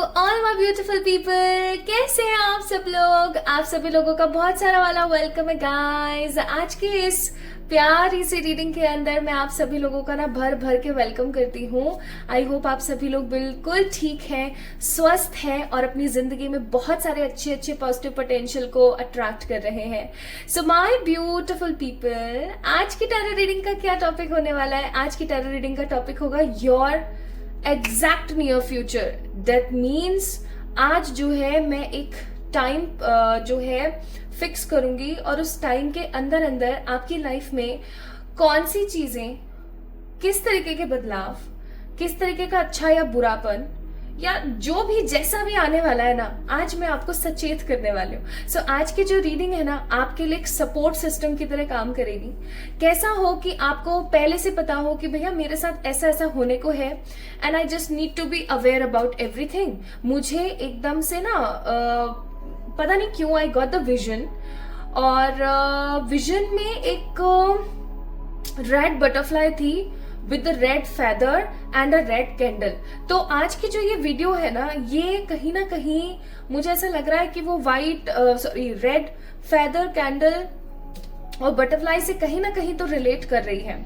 All my beautiful people, कैसे हैं आप सब लोग। आप सभी लोगों का बहुत सारा वाला वेलकम है गाइस। आज की इस प्यारी सी रीडिंग के अंदर मैं आप सभी लोगों का ना भर भर के वेलकम करती हूँ। आई होप आप सभी लोग बिल्कुल ठीक हैं, स्वस्थ हैं और अपनी जिंदगी में बहुत सारे अच्छे अच्छे पॉजिटिव पोटेंशियल को अट्रैक्ट कर रहे हैं। सो माय ब्यूटीफुल पीपल, आज की टैरो रीडिंग का क्या टॉपिक होने वाला है। आज की टैरो रीडिंग का टॉपिक होगा your exact near future. That means आज जो है मैं एक टाइम जो है फिक्स करूंगी और उस टाइम के अंदर अंदर आपकी लाइफ में कौन सी चीजें, किस तरीके के बदलाव, किस तरीके का अच्छा या बुरापन या जो भी जैसा भी आने वाला है ना, आज मैं आपको सचेत करने वाली हूँ। सो आज की जो रीडिंग है ना आपके लिए एक सपोर्ट सिस्टम की तरह काम करेगी। कैसा हो कि आपको पहले से पता हो कि भैया मेरे साथ ऐसा ऐसा होने को है and I just need to be aware about everything. मुझे एकदम से ना पता नहीं क्यों आई गॉट द विजन, और विजन में एक रेड बटरफ्लाई थी with the red feather and a red candle. तो आज की जो ये वीडियो है ना, ये कहीं ना कहीं मुझे ऐसा लग रहा है कि वो रेड फेदर कैंडल और बटरफ्लाई से कहीं ना कहीं तो रिलेट कर रही है।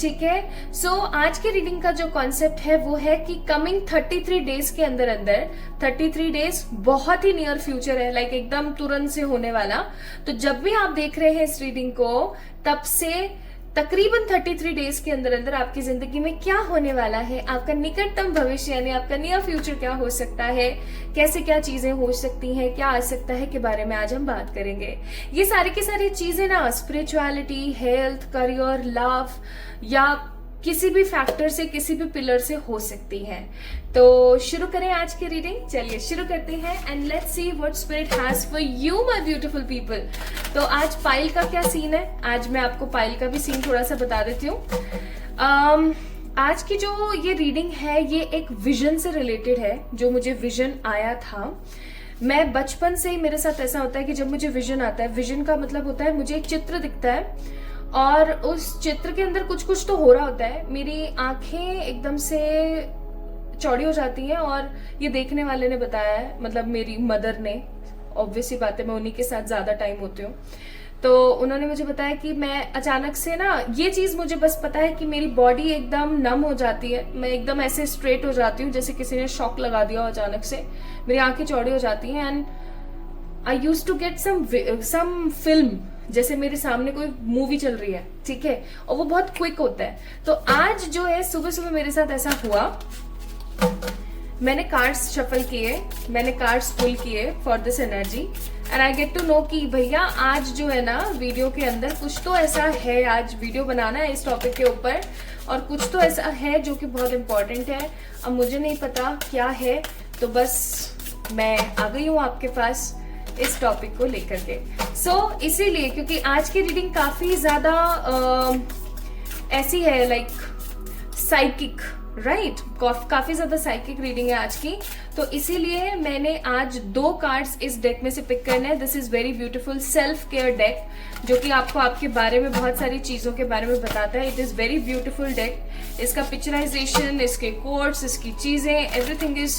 ठीक है, सो आज की रीडिंग का जो कॉन्सेप्ट है वो है कि कमिंग 33 डेज के अंदर अंदर, 33 डेज बहुत ही नियर फ्यूचर है, लाइक एकदम तुरंत से होने वाला। तो जब भी आप देख रहे हैं इस रीडिंग को, तब से तकरीबन 33 डेज के अंदर अंदर आपकी जिंदगी में क्या होने वाला है, आपका निकटतम भविष्य यानी आपका नियर फ्यूचर क्या हो सकता है, कैसे क्या चीजें हो सकती हैं, क्या आ सकता है के बारे में आज हम बात करेंगे। ये सारी की सारी चीजें ना स्पिरिचुअलिटी, हेल्थ, करियर, लव या किसी भी फैक्टर से, किसी भी पिलर से हो सकती है। तो शुरू करें आज की रीडिंग। चलिए शुरू करते हैं and let's see what spirit has for you my beautiful people. तो आज पाइल का क्या सीन है, आज मैं आपको पाइल का भी सीन थोड़ा सा बता देती हूँ। आज की जो ये रीडिंग है ये एक विजन से रिलेटेड है। जो मुझे विजन आया था, मैं बचपन से ही मेरे साथ ऐसा होता है कि जब मुझे विजन आता है, विजन का मतलब होता है मुझे एक चित्र दिखता है और उस चित्र के अंदर कुछ कुछ तो हो रहा होता है। मेरी आंखें एकदम से चौड़ी हो जाती हैं और ये देखने वाले ने बताया है, मतलब मेरी मदर ने, ऑब्वियसली बात है मैं उन्हीं के साथ ज्यादा टाइम होती हूँ, तो उन्होंने मुझे बताया कि मैं अचानक से ना, ये चीज मुझे बस पता है कि मेरी बॉडी एकदम नम हो जाती है, मैं एकदम ऐसे स्ट्रेट हो जाती हूँ जैसे किसी ने शॉक लगा दिया हो। अचानक से मेरी आंखें चौड़ी हो जाती हैं and I use to get some film, जैसे मेरे सामने कोई मूवी चल रही है, ठीक है, और वो बहुत क्विक होता है। तो आज जो है सुबह सुबह मेरे साथ ऐसा हुआ, मैंने कार्ड्स शफल किए, मैंने कार्ड्स पुल किए for this energy and I get to know कि भैया आज जो है ना वीडियो के अंदर कुछ तो ऐसा है, आज वीडियो बनाना है इस टॉपिक के ऊपर और कुछ तो ऐसा है जो कि बहुत इंपॉर्टेंट है। अब मुझे नहीं पता क्या है, तो बस मैं आ गई हूँ आपके पास इस टॉपिक को लेकर के। सो इसीलिए क्योंकि आज की रीडिंग काफी ज्यादा ऐसी है, लाइक साइकिक, राइट, काफी ज्यादा साइकिक रीडिंग है आज की। तो इसीलिए मैंने आज 2 कार्ड्स इस डेक में से पिक करने हैं। This is very beautiful self care deck, जो कि आपको आपके बारे में बहुत सारी चीजों के बारे में बताता है। It is very beautiful deck. इसका पिक्चराइजेशन, इसके कोड्स, इसकी चीजें, everything is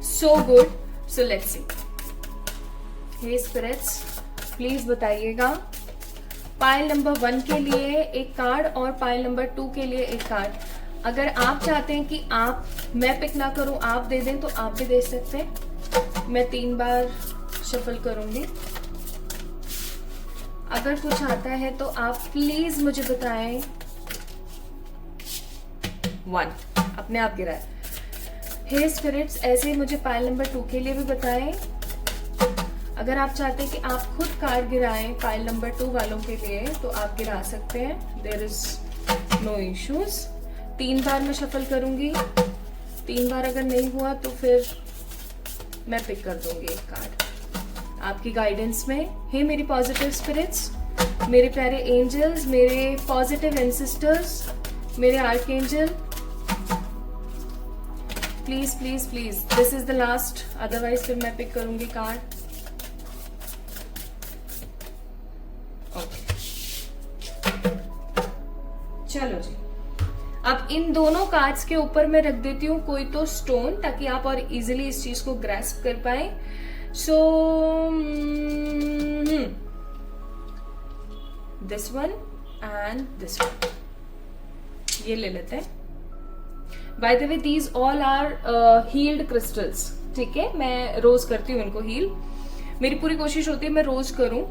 so good. So let's see. Hey spirits, please बताइएगा पाइल नंबर 1 के लिए एक कार्ड और पाइल नंबर 2 के लिए एक कार्ड। अगर आप चाहते हैं कि मैं पिक ना करूं, आप दे दें, तो आप भी दे सकते हैं। मैं 3 बार शफल करूंगी। अगर कुछ आता है तो आप प्लीज मुझे बताएं। 1 अपने आप गिरा है। हे स्पिरिट्स, ऐसे ही मुझे पाइल नंबर 2 के लिए भी बताएं। अगर आप चाहते हैं कि आप खुद कार्ड गिराएं पाइल नंबर 2 वालों के लिए, तो आप गिरा सकते हैं। There is no issues. 3 बार मैं शफल करूंगी। 3 बार अगर नहीं हुआ तो फिर मैं पिक कर दूंगी एक कार्ड आपकी गाइडेंस में। हे मेरी पॉजिटिव स्पिरिट्स, मेरे प्यारे एंजल्स, मेरे पॉजिटिव एंसेस्टर्स, मेरे archangel, please please please, this is the last, otherwise फिर मैं पिक करूंगी कार्ड। चलो जी, अब इन दोनों कार्ड्स के ऊपर मैं रख देती हूँ कोई तो स्टोन, ताकि आप और इजीली इस चीज को ग्रैस्प कर पाए. So this one and this one, ये ले लेते हैं. By the way these all are healed crystals. ठीक है, मैं रोज करती हूँ इनको हील. मेरी पूरी कोशिश होती है मैं रोज करूं.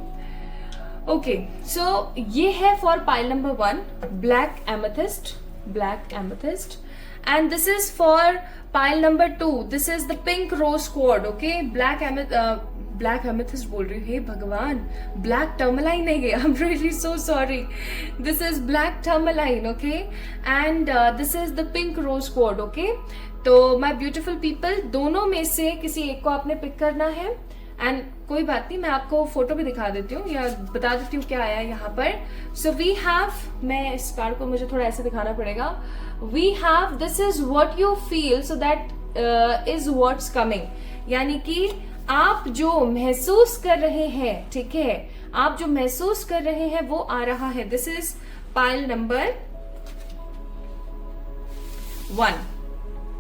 ओके, सो ये है for pile number 1 black amethyst, and this is for pile number 2. This is the pink rose quartz. Okay, black amethyst बोल रही हूँ, हे भगवान, ब्लैक टर्मलाइन है. I am really so sorry. This is black tourmaline. Okay, and this is the pink rose quartz. Okay, तो my beautiful people, दोनों में से किसी एक को आपने पिक करना है. एंड कोई बात नहीं, मैं आपको फोटो भी दिखा देती हूँ या बता देती हूँ क्या आया यहाँ पर. सो वी हैव, मैं इस कार्ड को मुझे थोड़ा ऐसे दिखाना पड़ेगा. We have this is what you feel, so that is what's coming. यानी कि आप जो महसूस कर रहे हैं, ठीक है, आप जो महसूस कर रहे हैं वो आ रहा है. This is pile number 1.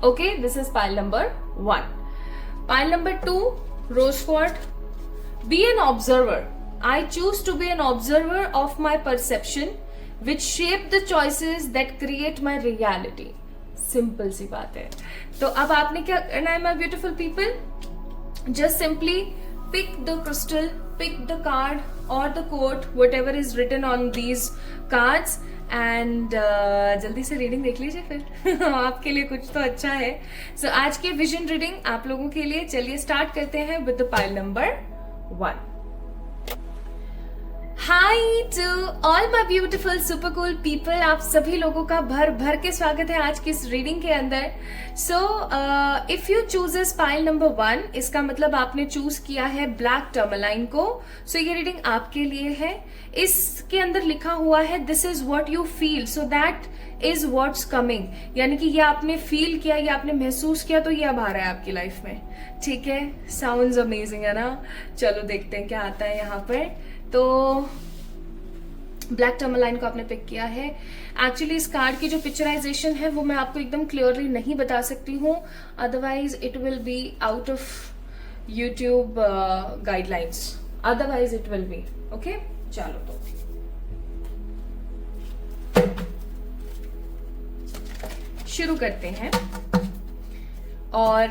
Okay, this is pile number 1. Pile number 2 rose quartz. Be an observer. I choose to be an observer of my perception which shape the choices that create my reality. Simple सी बात है. तो अब आपने क्या करना है, my beautiful people? Just simply pick the crystal, pick the card or the quote, whatever is written on these cards, and जल्दी से रीडिंग देख लीजिए फिर. आपके लिए कुछ तो अच्छा है. सो आज की विजन रीडिंग आप लोगों के लिए. चलिए स्टार्ट करते हैं with the pile number 1. Hi to all my beautiful super cool people. आप सभी लोगों का भर भर के स्वागत है आज की इस रीडिंग के अंदर. So if you chooses pile number 1, इसका मतलब आपने चूज किया है ब्लैक टर्मलाइन को. सो ये रीडिंग आपके लिए है. इसके अंदर लिखा हुआ है this is what you feel, so that is what's coming. यानी कि ये आपने फील किया, ये आपने महसूस किया, तो ये अब आ रहा है आपकी लाइफ में. ठीक है, साउंड्स अमेजिंग है ना. चलो देखते हैं क्या आता है यहाँ पर. तो ब्लैक टर्मलाइन को आपने पिक किया है. एक्चुअली इस कार्ड की जो पिक्चराइजेशन है वो मैं आपको एकदम क्लियरली नहीं बता सकती हूँ, otherwise it will be out of YouTube guidelines. Otherwise it will be okay. चलो तो शुरू करते हैं. और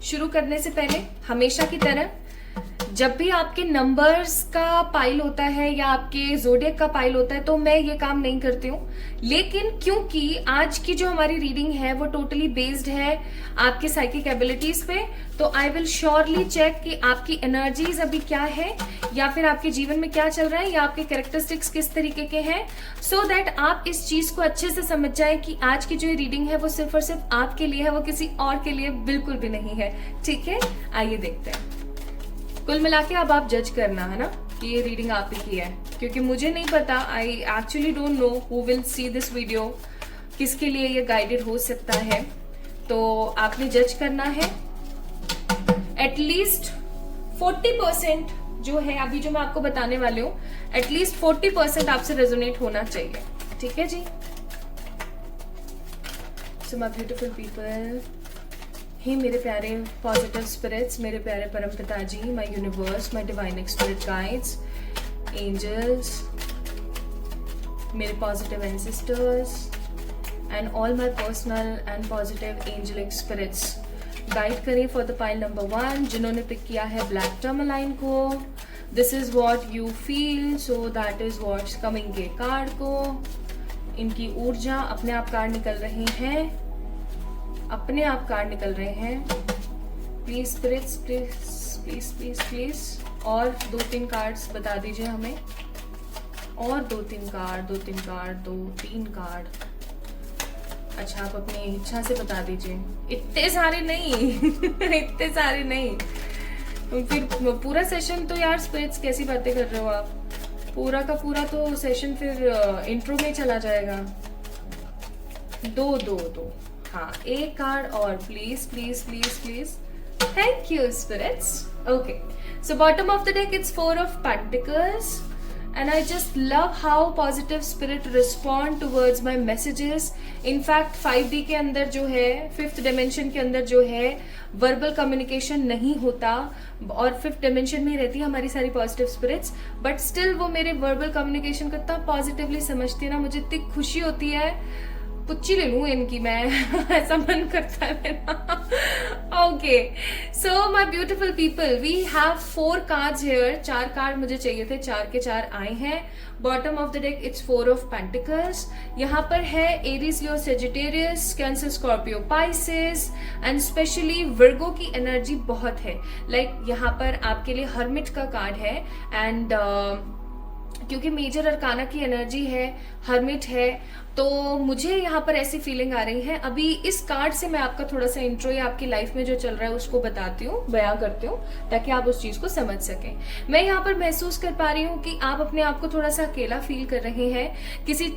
शुरू करने से पहले हमेशा की तरह जब भी आपके नंबर्स का पाइल होता है या आपके जोडियक का पाइल होता है तो मैं ये काम नहीं करती हूँ. लेकिन क्योंकि आज की जो हमारी रीडिंग है वो टोटली बेस्ड है आपके साइकिक एबिलिटीज पे, तो आई विल श्योरली चेक कि आपकी एनर्जीज अभी क्या है या फिर आपके जीवन में क्या चल रहा है या आपके कैरेक्टरिस्टिक्स किस तरीके के हैं, सो दैट आप इस चीज को अच्छे से समझ जाए कि आज की जो रीडिंग है वो सिर्फ और सिर्फ आपके लिए है, वो किसी और के लिए बिल्कुल भी नहीं है. ठीक है, आइए देखते हैं. कुल मिला के अब आप जज करना है ना कि ये रीडिंग आप ही की है, क्योंकि मुझे नहीं पता. I actually don't know who will see this video, किसके लिए ये गाइडेड हो सकता है. तो आपने जज करना है. एटलीस्ट 40% जो है अभी जो मैं आपको बताने वाले हूँ, एटलीस्ट 40% आपसे रेजोनेट होना चाहिए. ठीक है जी. सो माय ब्यूटीफुल पीपल, हे मेरे प्यारे पॉजिटिव स्पिरिट्स, मेरे प्यारे परम पिताजी, my universe, my divine spirit guides, angels, मेरे positive ancestors and all my personal and positive angelic spirits guide करें फॉर द पाइल नंबर 1 जिन्होंने पिक किया है ब्लैक टर्मलाइन को. This is what you feel, so that is what's coming के card को. इनकी ऊर्जा अपने आप कार्ड निकल रहे हैं, अपने आप कार्ड निकल रहे हैं. Please spirits, please please please please. और 2-3 कार्ड्स बता दीजिए हमें. और 2-3 कार्ड, 2-3 कार्ड, 2-3 कार्ड. अच्छा, आप अपनी इच्छा से बता दीजिए. इतने सारे नहीं इतने सारे नहीं. फिर पूरा सेशन तो यार स्पिरिट्स कैसी बातें कर रहे हो आप. पूरा का पूरा तो सेशन फिर इंट्रो में चला जाएगा. 2 हाँ, एक कार्ड और please please please please. Thank you spirits. Okay, so bottom of the deck it's 4 of Pentacles, and I just love how positive spirit respond towards my messages. In fact 5D के अंदर जो है, 5th dimension के अंदर जो है verbal communication नहीं होता और 5th dimension में रहती है हमारी सारी positive spirits, but still वो मेरे verbal communication को इतना positively समझती है ना, मुझे इतनी खुशी होती है, पुच्ची ले लूं इनकी मैं ऐसा मन करता है मेरा। Okay, so my beautiful people, we have 4 cards here. 4 card मुझे चाहिए थे, 4 के 4 आए हैं। Bottom of the deck it's 4 of pentacles. यहाँ पर है Aries, Leo, Sagittarius, Cancer, Scorpio, Pisces and specially Virgo की एनर्जी बहुत है। लाइक यहाँ पर आपके लिए हर्मिट का कार्ड है एंड क्योंकि मेजर अरकाना की एनर्जी है, हर्मिट है, तो मुझे यहाँ पर ऐसी फीलिंग आ रही है। अभी इस कार्ड से मैं आपका थोड़ा सा इंट्रो या आपकी लाइफ में जो चल रहा है उसको बताती हूँ, बयां करती हूँ, ताकि आप उस चीज को समझ सकें। मैं यहाँ पर महसूस कर पा रही हूँ कि आप अपने आप को थोड़ा सा अकेला फील कर रहे हैं किसी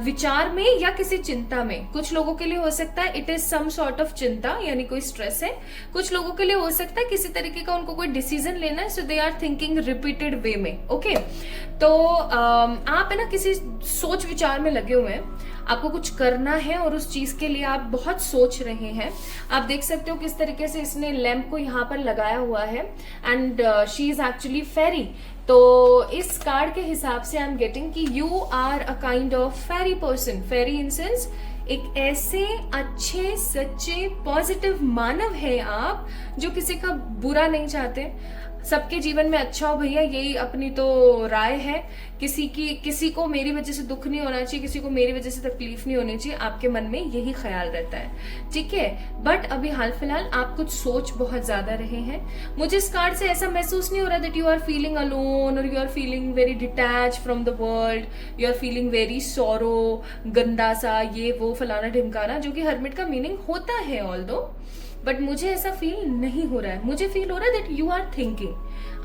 विचार में या किसी चिंता में। कुछ लोगों के लिए हो सकता है it is some sort of चिंता, यानी कोई स्ट्रेस है। कुछ लोगों के लिए हो सकता है किसी तरीके का उनको कोई डिसीजन लेना है, सो दे आर थिंकिंग रिपीटेड वे में। ओके, तो आप है ना किसी सोच विचार में लगे हुए हैं, आपको कुछ करना है और उस चीज के लिए आप बहुत सोच रहे हैं। आप देख सकते हो किस तरीके से इसने लैंप को यहाँ पर लगाया हुआ है and she is actually fairy. तो इस कार्ड के हिसाब से आई एम गेटिंग कि you are a kind of fairy person. Fairy in sense एक ऐसे अच्छे, सच्चे, पॉजिटिव मानव है आप जो किसी का बुरा नहीं चाहते, सबके जीवन में अच्छा हो भैया, यही अपनी तो राय है। किसी को मेरी वजह से दुख नहीं होना चाहिए, किसी को मेरी वजह से तकलीफ नहीं होनी चाहिए, आपके मन में यही ख्याल रहता है, ठीक है। बट अभी हाल फिलहाल आप कुछ सोच बहुत ज्यादा रहे हैं। मुझे इस कार्ड से ऐसा महसूस नहीं हो रहा that you are feeling alone और you are feeling very detach from the world, you are feeling very sorrow, गंदा सा, ये वो फलाना ढिमकाना, जो कि हर्मिट का मीनिंग होता है ऑल दो, बट मुझे ऐसा फील नहीं हो रहा है। मुझे फील हो रहा है दैट यू आर थिंकिंग,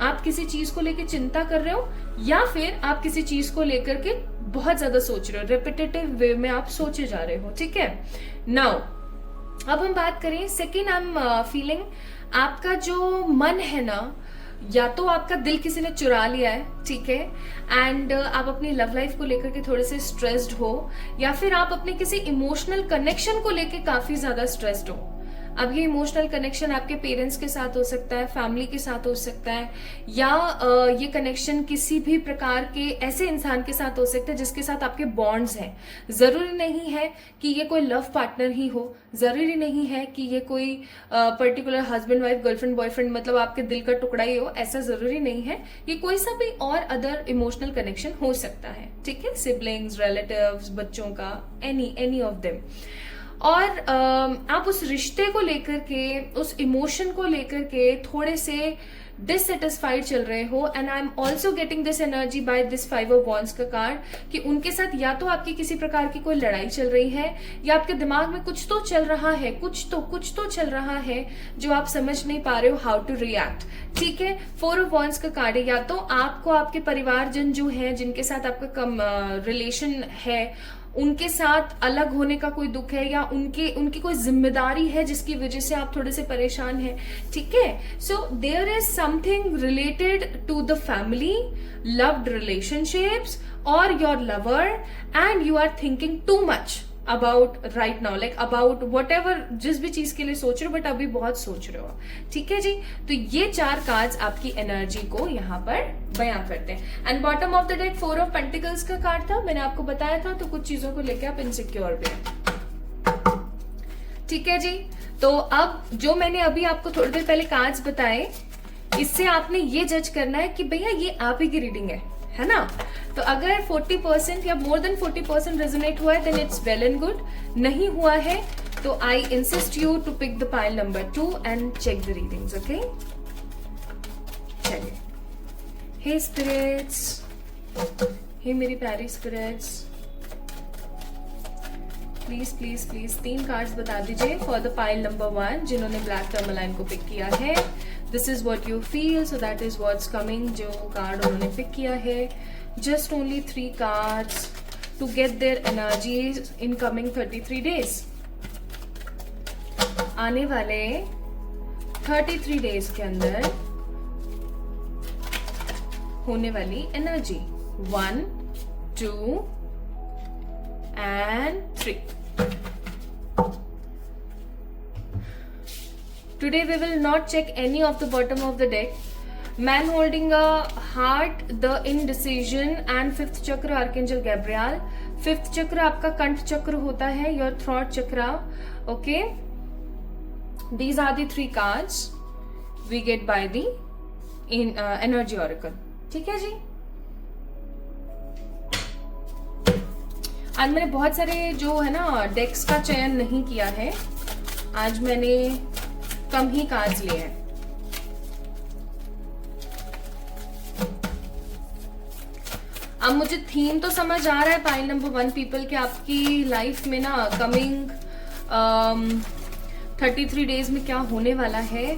आप किसी चीज को लेकर चिंता कर रहे हो या फिर आप किसी चीज को लेकर के बहुत ज्यादा सोच रहे हो, रिपीटेटिव वे में आप सोचे जा रहे हो, ठीक है। नाउ अब हम बात करें सेकेंड, आई एम फीलिंग आपका जो मन है ना, या तो आपका दिल किसी ने चुरा लिया है, ठीक है, एंड आप अपनी लव लाइफ को लेकर के थोड़े से स्ट्रेस्ड हो, या फिर आप अपने किसी इमोशनल कनेक्शन को लेकर काफी ज्यादा स्ट्रेस्ड हो। अब ये इमोशनल कनेक्शन आपके पेरेंट्स के साथ हो सकता है, फैमिली के साथ हो सकता है, या ये कनेक्शन किसी भी प्रकार के ऐसे इंसान के साथ हो सकता है जिसके साथ आपके बॉन्ड्स हैं। जरूरी नहीं है कि ये कोई लव पार्टनर ही हो, जरूरी नहीं है कि ये कोई particular husband wife, girlfriend boyfriend, मतलब आपके दिल का टुकड़ा ही हो, ऐसा जरूरी नहीं है। ये कोई सा भी और अदर इमोशनल कनेक्शन हो सकता है, ठीक है, सिबलिंग्स, रिलेटिव्स, बच्चों का, एनी ऑफ देम। और आप उस रिश्ते को लेकर के, उस इमोशन को लेकर के थोड़े से डिससेटिस्फाइड चल रहे हो, and I am also getting this energy by this 5 of wands का कार्ड कि उनके साथ या तो आपकी किसी प्रकार की कोई लड़ाई चल रही है, या आपके दिमाग में कुछ तो चल रहा है, कुछ तो चल रहा है जो आप समझ नहीं पा रहे हो हाउ टू रिएक्ट, ठीक है। 4 ऑफ वॉन्ड्स का कार्ड है, या तो आपको आपके परिवारजन जो है, जिनके साथ आपका रिलेशन है, उनके साथ अलग होने का कोई दुख है, या उनकी कोई जिम्मेदारी है जिसकी वजह से आप थोड़े से परेशान हैं, ठीक है। So there is something related to the family, loved relationships और your lover, and you are thinking too much about right now, like about whatever, जिस भी चीज के लिए सोच रहे हो, बट अभी बहुत सोच रहे हो, ठीक है जी। तो ये 4 कार्ड्स आपकी एनर्जी को यहाँ पर बयां करते हैं। And bottom of the deck 4 of pentacles का कार्ड था, मैंने आपको बताया था, तो कुछ चीजों को लेकर आप इनसिक्योर भी हैं, ठीक है जी। तो अब जो मैंने अभी आपको थोड़ी देर पहले कार्ड्स बताए, इससे आपने ये जज करना है कि भैया ये आप ही की रीडिंग है ना। तो अगर 40% या मोर देन 40% रेजोनेट हुआ है then it's well and good, नहीं हुआ है तो I insist you to pick the pile number 2 and check the readings, okay. चलिए, हे स्पिरिट्स, हे मेरी प्यारी स्पिरिट्स, प्लीज प्लीज प्लीज 3 कार्ड्स बता दीजिए फॉर द पाइल नंबर 1 जिन्होंने ब्लैक टर्मलाइन को पिक किया है। This is what you feel, so that is what's coming. जो कार्ड उन्होंने पिक किया है, just only 3 cards to get their energies in coming 33 days. आने वाले 33 डेज के अंदर होने वाली energy, 1, 2 and 3. Today we will not check any of the bottom of the deck. Man holding a heart, the indecision and fifth chakra Archangel Gabriel. Fifth chakra आपका कंठ चक्र होता है, your throat chakra. Okay, these are the 3 cards we get by the energy oracle. ठीक है जी. आज मैंने बहुत सारे जो है ना डेक्स का चयन नहीं किया है. आज मैंने कम ही कार्ड्स लिए हैं. अब मुझे थीम तो समझ आ रहा है पाइल नंबर 1 पीपल कि आपकी लाइफ में ना कमिंग 33 डेज में क्या होने वाला है.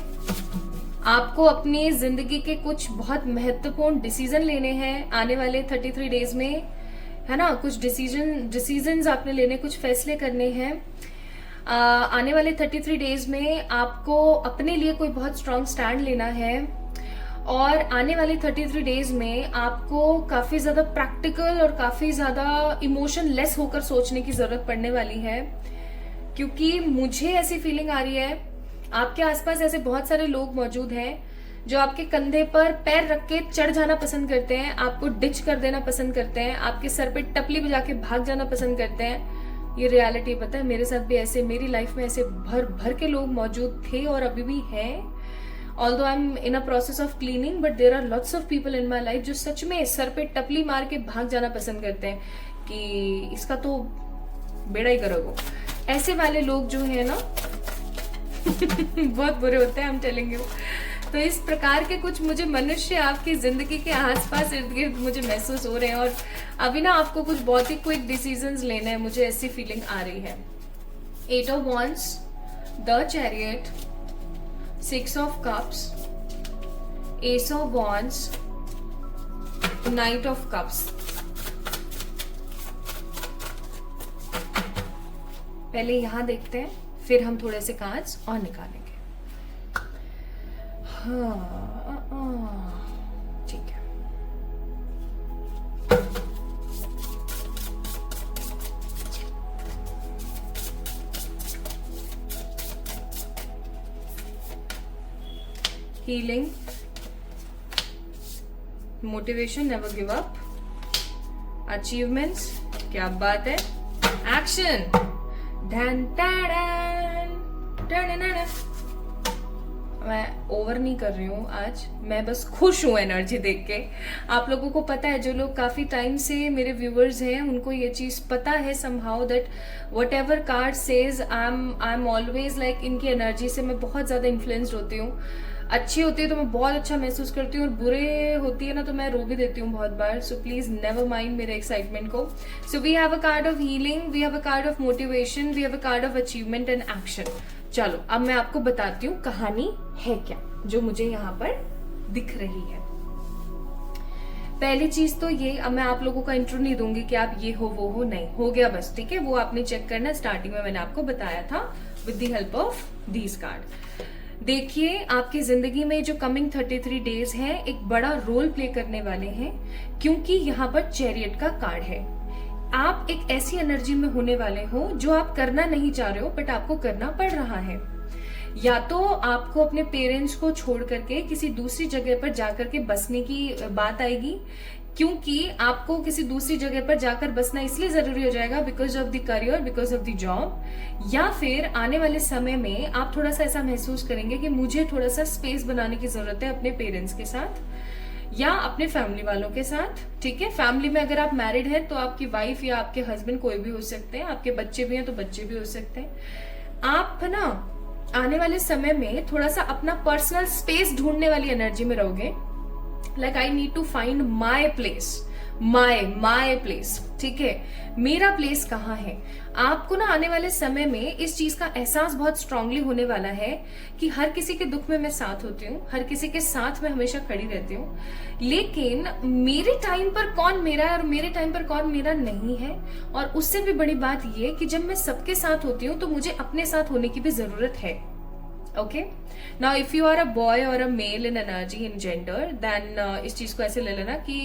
आपको अपनी जिंदगी के कुछ बहुत महत्वपूर्ण डिसीजन लेने हैं आने वाले 33 डेज में, है ना. कुछ डिसीजंस आपने लेने, कुछ फैसले करने हैं. आने वाले 33 डेज में आपको अपने लिए कोई बहुत स्ट्रांग स्टैंड लेना है. और आने वाले 33 डेज में आपको काफी ज्यादा प्रैक्टिकल और काफी ज्यादा इमोशन लेस होकर सोचने की जरूरत पड़ने वाली है. क्योंकि मुझे ऐसी फीलिंग आ रही है आपके आसपास ऐसे बहुत सारे लोग मौजूद हैं जो आपके कंधे पर पैर रख के चढ़ जाना पसंद करते हैं, आपको डिच कर देना पसंद करते हैं, आपके सर पे टपली बजा के भाग जाना पसंद करते हैं. ये रियलिटी पता है, मेरे साथ भी ऐसे, मेरी लाइफ में ऐसे भर भर के लोग मौजूद थे और अभी भी हैं. Although I'm in a process of cleaning, but there are lots of people in my life जो सच में सर पे टपली मार के भाग जाना पसंद करते हैं कि इसका तो बेड़ा ही करोगे. ऐसे वाले लोग जो है ना बहुत बुरे होते हैं, I'm telling you. तो इस प्रकार के कुछ मुझे मनुष्य आपकी जिंदगी के आसपास इर्द गिर्द मुझे महसूस हो रहे हैं. और अभी ना आपको कुछ बहुत ही क्विक डिसीजंस लेने हैं, मुझे ऐसी फीलिंग आ रही है. 8 of Wands, the Chariot, 6 of Cups, Ace of Wands, Knight of Cups. पहले यहां देखते हैं, फिर हम थोड़े से कार्ड्स और निकालेंगे. ठीक है. Healing, motivation, never give up, achievements, क्या बात है, एक्शन. मैं ओवर नहीं कर रही हूँ आज, मैं बस खुश हूँ एनर्जी देख के. आप लोगों को पता है, जो लोग काफी टाइम से मेरे व्यूअर्स हैं उनको ये चीज पता है somehow that what ever card says I am always like, इनकी एनर्जी से मैं बहुत ज्यादा इन्फ्लुएंस्ड होती हूँ. अच्छी होती है तो मैं बहुत अच्छा महसूस करती हूँ और बुरे होती है ना तो मैं रो भी देती हूँ बहुत बार. सो प्लीज नेवर माइंड मेरे एक्साइटमेंट को. So we have a card of healing, we have a card of motivation, we have a card of achievement and action. चलो अब मैं आपको बताती हूँ कहानी है क्या जो मुझे यहाँ पर दिख रही है. पहली चीज तो ये, अब मैं आप लोगों का इंट्रो नहीं दूंगी कि आप ये हो वो हो, नहीं हो गया बस. ठीक है, वो आपने चेक करना, स्टार्टिंग में मैंने आपको बताया था with the help of these card. देखिए आपकी जिंदगी में जो कमिंग 33 डेज हैं एक बड़ा रोल प्ले करने वाले हैं, क्योंकि यहाँ पर चैरियट का कार्ड है. आप एक ऐसी एनर्जी में होने वाले हो जो आप करना नहीं चाह रहे हो बट आपको करना पड़ रहा है. या तो आपको अपने पेरेंट्स को छोड़ करके किसी दूसरी जगह पर जाकर के बसने की बात आएगी, क्योंकि आपको किसी दूसरी जगह पर जाकर बसना इसलिए जरूरी हो जाएगा because of the career, because of the job. या फिर आने वाले समय में आप थोड़ा सा ऐसा महसूस करेंगे कि मुझे थोड़ा सा स्पेस बनाने की जरूरत है अपने पेरेंट्स के साथ या अपने फैमिली वालों के साथ. ठीक है, फैमिली में अगर आप मैरिड हैं तो आपकी वाइफ या आपके हस्बैंड कोई भी हो सकते हैं, आपके बच्चे भी हैं तो बच्चे भी हो सकते हैं. आप ना आने वाले समय में थोड़ा सा अपना पर्सनल स्पेस ढूंढने वाली एनर्जी में रहोगे. Like I need to find my place, my place. ठीक है, मेरा प्लेस कहाँ है. आपको ना आने वाले समय में इस चीज का एहसास बहुत स्ट्रांगली होने वाला है कि हर किसी के दुख में मैं साथ होती हूँ, हर किसी के साथ मैं हमेशा खड़ी रहती हूँ, लेकिन मेरे टाइम पर कौन मेरा है और मेरे टाइम पर कौन मेरा नहीं है. और उससे भी बड़ी बात ये कि जब मैं सबके साथ होती हूँ तो मुझे अपने साथ होने की भी जरूरत है. Okay, now if you are a boy और a male in energy in gender, then इस चीज को ऐसे ले लेना कि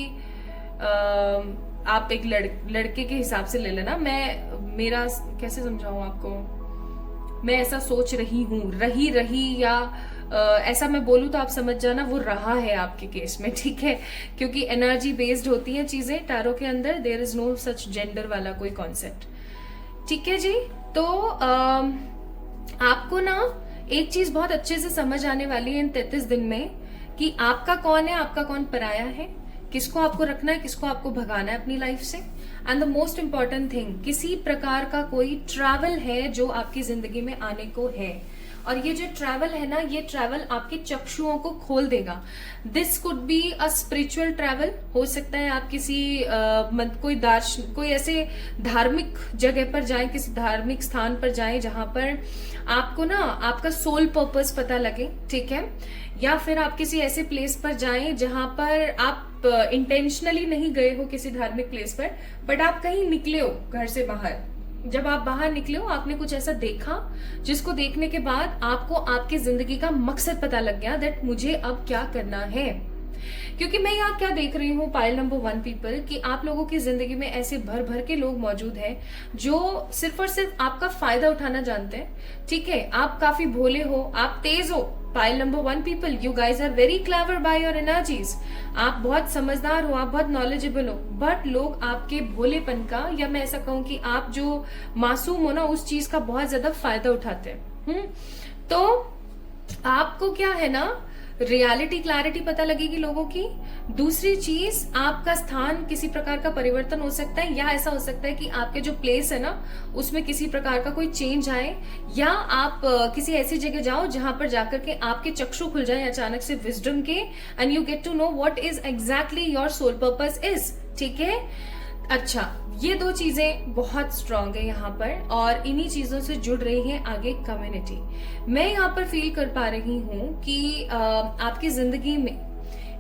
आप एक लड़के के हिसाब से ले लेना, मेरा कैसे समझाऊं आपको, मैं ऐसा सोच रही हूँ, रही या ऐसा मैं बोलूँ तो आप समझ जाना वो रहा है आपके केस में, ठीक है, क्योंकि एनर्जी बेस्ड होती हैं चीजें टैरो के अंदर, there is no such gender वाला कोई कॉन्सेप्ट, ठीक है जी। तो आपको ना एक चीज बहुत अच्छे से समझ आने वाली है इन 33 दिन में कि आपका कौन है, आपका कौन पराया है, किसको आपको रखना है, किसको आपको भगाना है अपनी लाइफ से। And the most important thing, किसी प्रकार का कोई ट्रैवल है जो आपकी जिंदगी में आने को है, और ये जो ट्रैवल है ना, ये ट्रैवल आपके चक्षुओं को खोल देगा। This could be a spiritual travel, हो सकता है आप किसी कोई ऐसे धार्मिक जगह पर जाएं, किसी धार्मिक स्थान पर जाएं जहां पर आपको ना आपका सोल पर्पस पता लगे, ठीक है, या फिर आप किसी ऐसे प्लेस पर जाएं जहां पर आप इंटेंशनली नहीं गए हो किसी धार्मिक प्लेस पर, बट आप कहीं निकले हो घर से बाहर। जब आप बाहर निकले हो, आपने कुछ ऐसा देखा जिसको देखने के बाद आपको आपकी जिंदगी का मकसद पता लग गया, दैट मुझे अब क्या करना है। क्योंकि मैं यहाँ क्या देख रही हूँ पाइल नंबर 1 पीपल, कि आप लोगों की जिंदगी में ऐसे भर भर के लोग मौजूद हैं जो सिर्फ और सिर्फ आपका फायदा उठाना जानते हैं, ठीक है। आप काफी भोले हो, आप तेज हो। Pile number 1 people, you guys are very clever by your energies, आप बहुत समझदार हो, आप बहुत नॉलेजेबल हो, बट लोग आपके भोलेपन का, या मैं ऐसा कहूं कि आप जो मासूम हो ना, उस चीज का बहुत ज्यादा फायदा उठाते हैं। तो आपको क्या है ना, रियलिटी क्लैरिटी पता लगेगी लोगों की। दूसरी चीज, आपका स्थान किसी प्रकार का परिवर्तन हो सकता है, या ऐसा हो सकता है कि आपके जो प्लेस है ना उसमें किसी प्रकार का कोई चेंज आए, या आप किसी ऐसी जगह जाओ जहां पर जाकर के आपके चक्षु खुल जाए अचानक से विजडम के, and you get to know what is exactly your soul purpose is, ठीक है। अच्छा, ये दो चीजें बहुत स्ट्रांग है यहाँ पर, और इन्हीं चीजों से जुड़ रही है आगे कम्युनिटी। मैं यहाँ पर फील कर पा रही हूँ कि आपकी जिंदगी में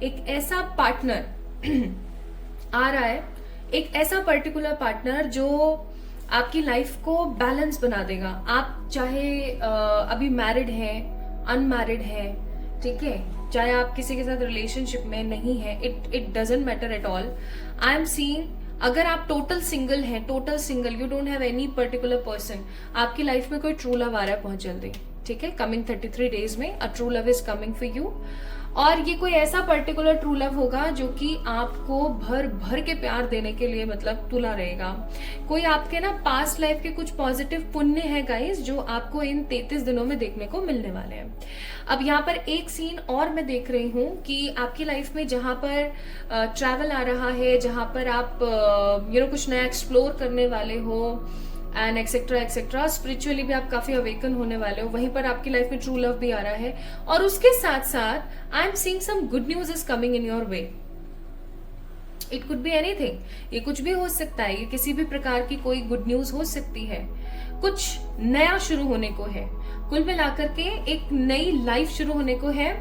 एक ऐसा पार्टनर आ रहा है, एक ऐसा पर्टिकुलर पार्टनर जो आपकी लाइफ को बैलेंस बना देगा। आप चाहे अभी मैरिड हैं, अनमैरिड हैं, ठीक है, चाहे आप किसी के साथ रिलेशनशिप में नहीं है, it doesn't matter at all. I am seeing, अगर आप टोटल सिंगल हैं, total single, you don't have any particular person, आपकी लाइफ में कोई ट्रू लव आ रहा है बहुत जल्दी, ठीक है। कमिंग 33 डेज में a true love is coming for you, और ये कोई ऐसा पर्टिकुलर ट्रू लव होगा जो कि आपको भर भर के प्यार देने के लिए मतलब तुला रहेगा। कोई आपके ना पास्ट लाइफ के कुछ पॉजिटिव पुण्य है गाइस, जो आपको इन 33 दिनों में देखने को मिलने वाले हैं। अब यहाँ पर एक सीन और मैं देख रही हूँ कि आपकी लाइफ में जहां पर ट्रैवल आ रहा है, जहां पर आप कुछ नया एक्सप्लोर करने वाले हो, एंड एक्सेट्रा एक्सेट्रा, स्पिरिचुअली भी आप काफी अवेकन होने वाले हो, वहीं पर आपकी लाइफ में ट्रू लव भी आ रहा है। और उसके साथ साथ I am seeing some good news is coming in your way. It could be anything, ये कुछ भी हो सकता है, ये किसी भी प्रकार की कोई गुड न्यूज हो सकती है, कुछ नया शुरू होने को है, कुल मिलाकर के एक नई लाइफ शुरू होने को है।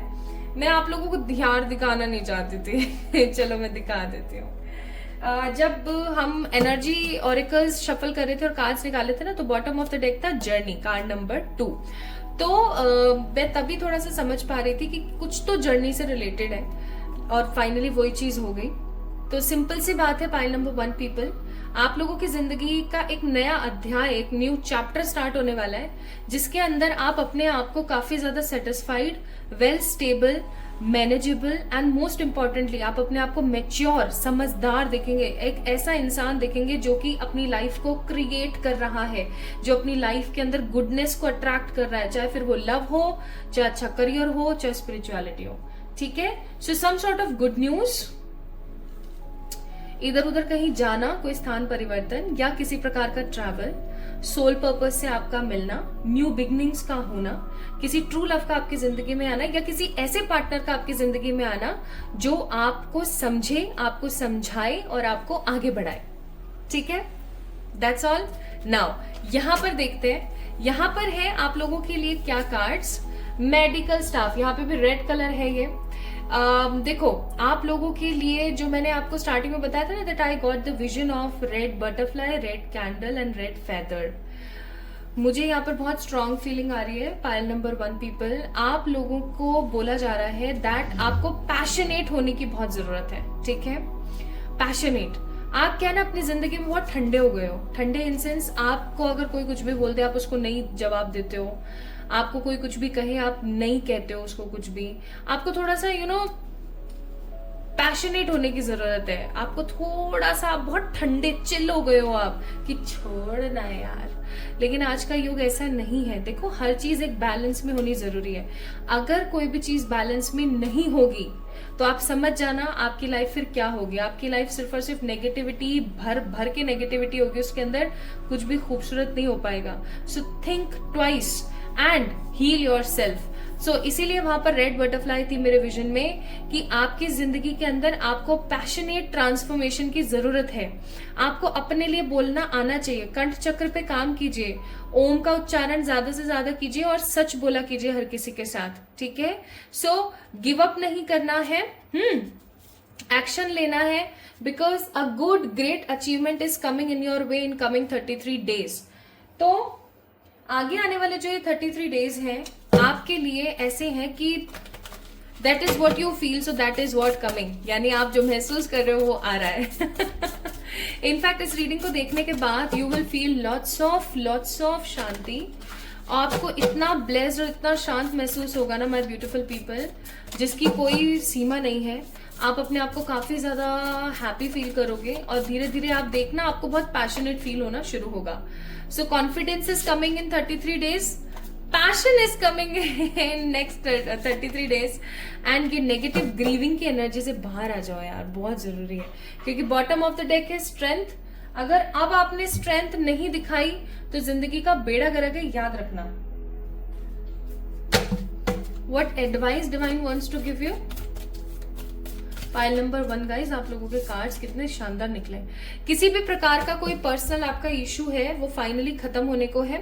मैं आप लोगों को ध्यान दिखाना नहीं चाहती थी चलो मैं दिखा देती हूँ। जब हम एनर्जी ऑरिकल्स शफल कर रहे थे और कार्ड्स निकाले थे ना, तो बॉटम ऑफ द डेक था जर्नी, कार्ड नंबर 2। तो मैं तभी थोड़ा सा समझ पा रही थी कि कुछ तो जर्नी से रिलेटेड है, और फाइनली वही चीज हो गई। तो सिंपल सी बात है पाइल नंबर 1 पीपल, आप लोगों की जिंदगी का एक नया अध्याय, एक न्यू चैप्टर स्टार्ट होने वाला है, जिसके अंदर आप अपने आप को काफी ज्यादा satisfied, well stable, manageable, and most importantly आप अपने आप को मैच्योर, समझदार देखेंगे। एक ऐसा इंसान देखेंगे जो कि अपनी लाइफ को क्रिएट कर रहा है, जो अपनी लाइफ के अंदर गुडनेस को अट्रैक्ट कर रहा है, चाहे फिर वो लव हो, चाहे अच्छा करियर हो, चाहे स्पिरिचुअलिटी हो, ठीक है। So some sort of good news, इधर उधर कहीं जाना, कोई स्थान परिवर्तन, या किसी प्रकार का ट्रैवल, सोल पर्पस से आपका मिलना, न्यू बिगनिंग्स का होना, किसी ट्रू लव का आपकी जिंदगी में आना, या किसी ऐसे पार्टनर का आपकी जिंदगी में आना जो आपको समझे, आपको समझाए और आपको आगे बढ़ाए, ठीक है। That's all. नाउ यहां पर देखते हैं, यहां पर है आप लोगों के लिए क्या कार्ड्स। मेडिकल स्टाफ, यहाँ पे भी रेड कलर है ये। देखो आप लोगों के लिए जो मैंने आपको स्टार्टिंग में बताया था ना, that I got the vision of red butterfly, red candle and red feather. मुझे यहाँ पर बहुत स्ट्रांग फीलिंग आ रही है पाइल नंबर 1 पीपल। आप लोगों को बोला जा रहा है दैट आपको पैशनेट होने की बहुत जरूरत है, ठीक है। पैशनेट। आप क्या ना अपनी जिंदगी में बहुत ठंडे हो गए हो। ठंडे इन सेंस, आपको अगर कोई कुछ भी बोल दे आप उसको नहीं जवाब देते हो, आपको कोई कुछ भी कहे आप नहीं कहते हो उसको कुछ भी। आपको थोड़ा सा पैशनेट होने की जरूरत है। आपको थोड़ा सा, आप बहुत ठंडे चिल हो गए हो आप कि छोड़ना है यार। लेकिन आज का युग ऐसा नहीं है। देखो, हर चीज एक बैलेंस में होनी जरूरी है। अगर कोई भी चीज बैलेंस में नहीं होगी तो आप समझ जाना आपकी लाइफ फिर क्या होगी। आपकी लाइफ सिर्फ और सिर्फ नेगेटिविटी, भर भर के नेगेटिविटी होगी, उसके अंदर कुछ भी खूबसूरत नहीं हो पाएगा। So think twice and heal yourself. So इसीलिए वहां पर रेड बटरफ्लाई थी मेरे विजन में कि आपकी जिंदगी के अंदर आपको पैशनेट ट्रांसफॉर्मेशन की जरूरत है। आपको अपने लिए बोलना आना चाहिए। कंठ चक्र पे काम कीजिए, ओम का उच्चारण ज्यादा से ज्यादा कीजिए और सच बोला कीजिए हर किसी के साथ, ठीक है। सो गिव अप नहीं करना है, एक्शन लेना है, because a good great achievement is coming in your way in coming 33 days. तो आगे आने वाले जो ये 33 डेज हैं आपके लिए ऐसे हैं कि that is what you feel, so that is what coming. यानी आप जो महसूस कर रहे हो वो आ रहा है। इनफैक्ट इस रीडिंग को देखने के बाद you will feel lots of shanti. आपको इतना ब्लेस्ड और इतना शांत महसूस होगा ना माय ब्यूटीफुल पीपल, जिसकी कोई सीमा नहीं है। आप अपने आप को काफी ज्यादा हैप्पी फील करोगे और धीरे धीरे आप देखना आपको बहुत पैशनेट फील होना शुरू होगा। सो confidence is coming in 33 days, passion is coming in next 33 days. And ये नेगेटिव ग्रीविंग की एनर्जी से बाहर आ जाओ यार, बहुत जरूरी है। क्योंकि बॉटम ऑफ द डेक है स्ट्रेंथ। अगर अब आपने स्ट्रेंथ नहीं दिखाई तो जिंदगी का बेड़ा गर्क है, याद रखना। What advice divine wants to give you. Pile number 1 guys, आप लोगों के कार्ड्स कितने शानदार निकले। किसी भी प्रकार का कोई पर्सनल आपका इशू है वो फाइनली खत्म होने को है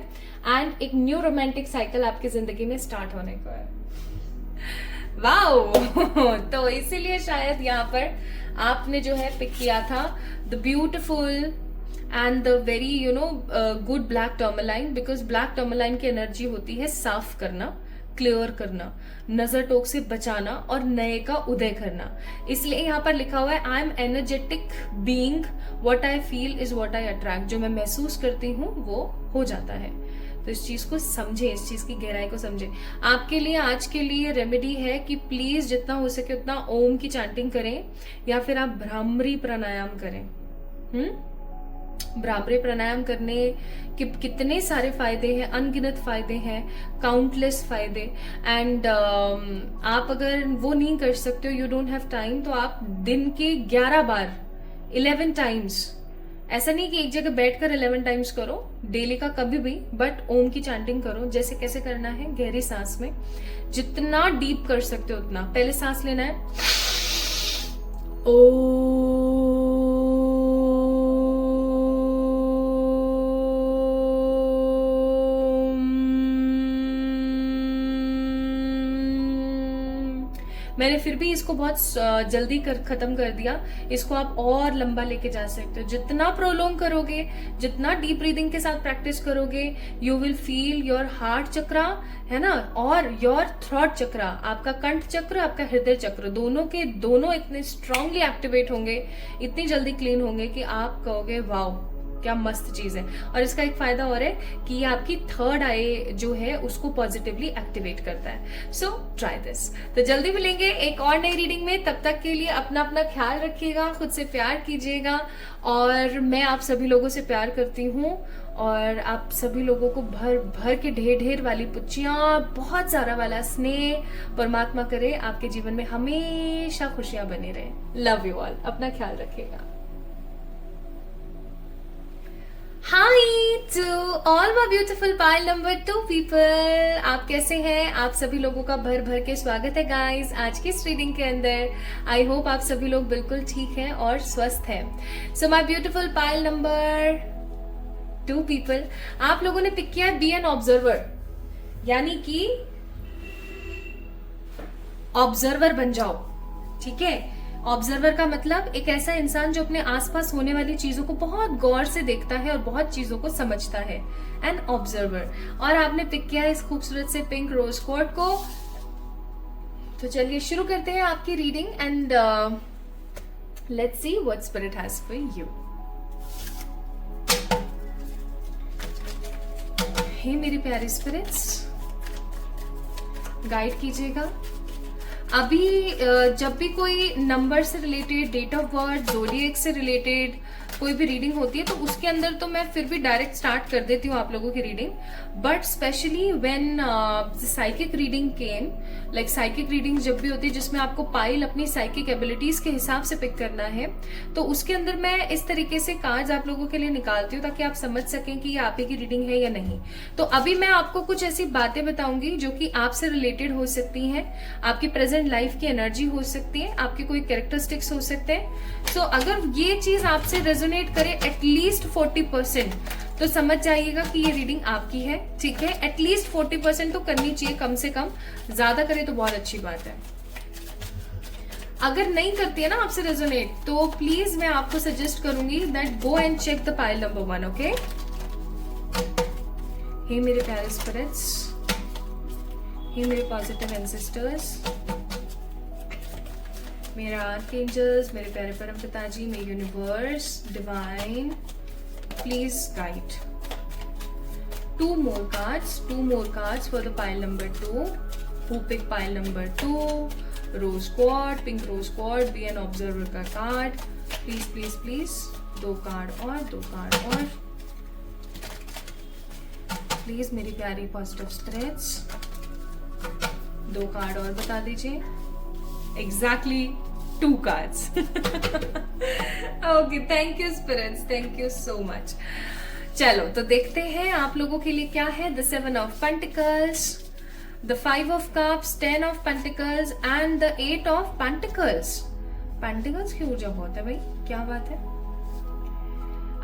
एंड एक न्यू रोमांटिक साइकिल आपकी जिंदगी में स्टार्ट होने को है। वाओ। तो इसीलिए शायद यहाँ पर आपने जो है पिक किया था the beautiful and the very good black tourmaline. Because black tourmaline की एनर्जी होती है साफ करना, क्लियर करना, नजर टोक से बचाना और नए का उदय करना। इसलिए यहाँ पर लिखा हुआ है I M energetic being, what I feel is what I attract. जो मैं महसूस करती हूँ वो हो जाता है। तो इस चीज को समझे, इस चीज की गहराई को समझे। आपके लिए आज के लिए रेमेडी है कि प्लीज जितना हो सके उतना ओम की चैंटिंग करें या फिर आप भ्रामरी प्राणायाम करें। भ्रामरी प्राणायाम करने के कितने सारे फायदे हैं, अनगिनत फायदे हैं, काउंटलेस फायदे। एंड आप अगर वो नहीं कर सकते हो, यू डोंट हैव टाइम, तो आप दिन के 11 बार 11 टाइम्स, ऐसा नहीं कि एक जगह बैठकर 11 टाइम्स करो डेली का कभी भी, बट ओम की चैंटिंग करो। जैसे कैसे करना है, गहरी सांस में जितना डीप कर सकते हो उतना। पहले सांस लेना है ओ, मैंने फिर भी इसको बहुत जल्दी खत्म कर दिया। इसको आप और लंबा लेके जा सकते हो। जितना प्रोलोंग करोगे, जितना डीप ब्रीदिंग के साथ प्रैक्टिस करोगे, you will feel your heart chakra, है ना, और योर थ्रॉट चक्रा, आपका कंठ चक्र, आपका हृदय चक्र, दोनों के दोनों इतने स्ट्रांगली एक्टिवेट होंगे, इतनी जल्दी क्लीन होंगे कि आप कहोगे वाओ क्या मस्त चीज है। और इसका एक फायदा और है कि ये आपकी थर्ड आई जो है उसको पॉजिटिवली एक्टिवेट करता है। So try this. तो जल्दी मिलेंगे एक और नई रीडिंग में। तब तक के लिए अपना अपना ख्याल रखिएगा, खुद से प्यार कीजिएगा। और मैं आप सभी लोगों से प्यार करती हूँ और आप सभी लोगों को भर भर के ढेर ढेर वाली पुच्चियां, बहुत सारा वाला स्नेह परमात्मा करे आपके जीवन में हमेशा खुशियां बनी रहे। लव यू ऑल, अपना ख्याल रखिएगा। Hi to all my beautiful pile number 2 people। आप कैसे हैं? आप सभी लोगों का भर भर के स्वागत है गाइस आज की इस रीडिंग के अंदर। आई होप आप सभी लोग बिल्कुल ठीक हैं और स्वस्थ हैं। सो my beautiful pile number 2 people, आप लोगों ने पिक किया बी एन ऑब्जर्वर, यानी कि ऑब्जर्वर बन जाओ। ठीक है, ऑब्जर्वर का मतलब एक ऐसा इंसान जो अपने आसपास होने वाली चीजों को बहुत गौर से देखता है और बहुत चीजों को समझता है, एन ऑब्जर्वर। और आपने पिक किया इस खूबसूरत से पिंक रोज कोड को। तो चलिए शुरू करते हैं आपकी reading. And Let's see what spirit has for you. हे मेरी प्यारी स्पिरिट्स, गाइड कीजिएगा। अभी जब भी कोई नंबर से related, date of birth, zodiac से रिलेटेड कोई भी रीडिंग होती है तो उसके अंदर तो मैं फिर भी डायरेक्ट स्टार्ट कर देती हूँ आप लोगों की reading, but specially when psychic reading came, like psychic reading जब भी होती है जिसमें आपको पाइल अपनी साइकिक एबिलिटीज के हिसाब से पिक करना है, तो उसके अंदर मैं इस तरीके से कार्ड्स आप लोगों के लिए निकालती हूँ ताकि आप समझ सकें कि ये आप ही की रीडिंग है या नहीं। तो अभी मैं आपको कुछ ऐसी बातें बताऊंगी जो कि आपसे रिलेटेड हो सकती हैं, आपकी प्रेजेंट लाइफ की एनर्जी हो सकती है, आपके कोई कैरेक्टरिस्टिक्स हो सकते हैं। सो अगर ये चीज आपसे रेजोनेट करे एटलीस्ट 40%, तो समझ जाइएगा कि ये रीडिंग आपकी है। ठीक है, एटलीस्ट 40% तो करनी चाहिए कम से कम, ज्यादा करे तो बहुत अच्छी बात है। अगर नहीं करती है ना आपसे रेजोनेट, तो प्लीज मैं आपको सजेस्ट करूंगी that go and check the pile number 1। Okay, हे मेरे प्यारे स्पिरिट्स, हे मेरे पॉजिटिव एंसेस्टर्स, मेरा आर्कएंजल्स, मेरे प्यारे परम पिताजी, मेरे universe, divine, please guide. Two more cards for the pile number 2. Who pick pile number 2? Rose quad, pink rose quad, be an observer का card, please please please. 2 card और please मेरी प्यारी पॉजिटिव स्पिरिट्स 2 कार्ड और बता दीजिए। Exactly 2 cards. Okay, thank you spirits, thank you so much. चलो तो देखते हैं आप लोगों के लिए क्या है। The 7 of Pentacles, the 5 of Cups, 10 of Pentacles and the 8 of Pentacles। Pentacles की ऊर्जा बहुत है भाई, क्या बात है।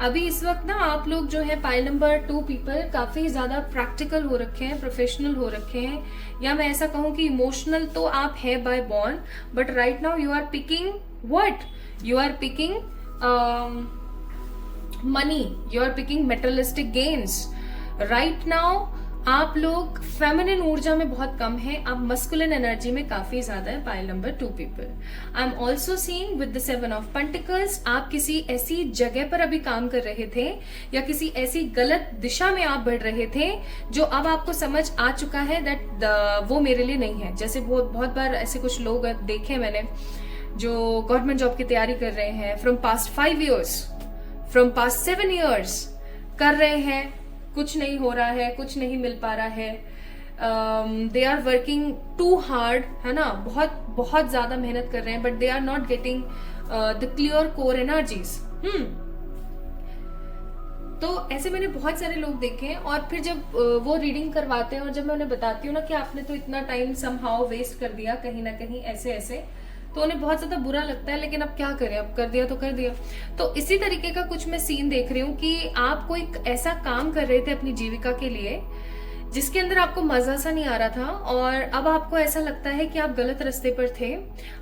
अभी इस वक्त ना आप लोग जो है पाइल नंबर 2 पीपल काफी ज्यादा प्रैक्टिकल हो रखे हैं, प्रोफेशनल हो रखे हैं, या मैं ऐसा कहूं कि इमोशनल तो आप है by born, but right now you are picking what, you are picking money, you are picking materialistic gains. Right now आप लोग फेमिनिन ऊर्जा में बहुत कम है, आप मस्कुलिन एनर्जी में काफी ज्यादा है pile number 2 people. I am also seeing with the 7 of Pentacles, आप किसी ऐसी जगह पर अभी काम कर रहे थे या किसी ऐसी गलत दिशा में आप बढ़ रहे थे जो अब आपको समझ आ चुका है दैट वो मेरे लिए नहीं है। जैसे बहुत बार ऐसे कुछ लोग देखे मैंने जो गवर्नमेंट जॉब की तैयारी कर रहे हैं from past 5 years, from past 7 years कर रहे हैं, कुछ नहीं हो रहा है, कुछ नहीं मिल पा रहा है, they are working too hard, है ना, बहुत ज्यादा मेहनत कर रहे हैं, but they are not getting the clear core energies. तो ऐसे मैंने बहुत सारे लोग देखे हैं, और फिर जब वो रीडिंग करवाते हैं और जब मैं उन्हें बताती हूँ ना कि आपने तो इतना टाइम समहाउ वेस्ट कर दिया कहीं ना कहीं ऐसे, तो उन्हें बहुत ज्यादा बुरा लगता है, लेकिन अब क्या करें, अब कर दिया तो कर दिया। तो इसी तरीके का कुछ मैं सीन देख रही हूँ कि आप कोई ऐसा काम कर रहे थे अपनी जीविका के लिए जिसके अंदर आपको मजा सा नहीं आ रहा था, और अब आपको ऐसा लगता है कि आप गलत रास्ते पर थे,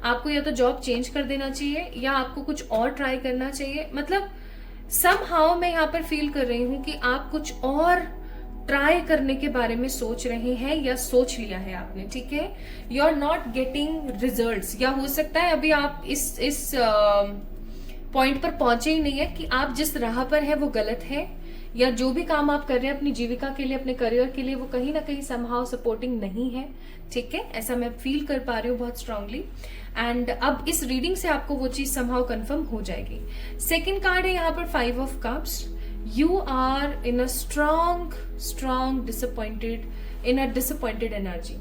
आपको या तो जॉब चेंज कर देना चाहिए या आपको कुछ और ट्राई करना चाहिए। मतलब समहाउ मैं यहाँ पर फील कर रही हूँ कि आप कुछ और ट्राई करने के बारे में सोच रहे हैं या सोच लिया है आपने, ठीक है। You are not getting results, या हो सकता है अभी आप इस पॉइंट पर पहुंचे ही नहीं है कि आप जिस राह पर है वो गलत है, या जो भी काम आप कर रहे हैं अपनी जीविका के लिए, अपने करियर के लिए, वो कहीं ना कहीं समहाउ सपोर्टिंग नहीं है, ठीक है। ऐसा मैं फील कर पा रही हूँ बहुत स्ट्रांगली, एंड अब इस रीडिंग से आपको वो चीज समहाउ कंफर्म हो जाएगी। सेकेंड कार्ड है यहाँ पर 5 of Cups। You are in a strong disappointed energy।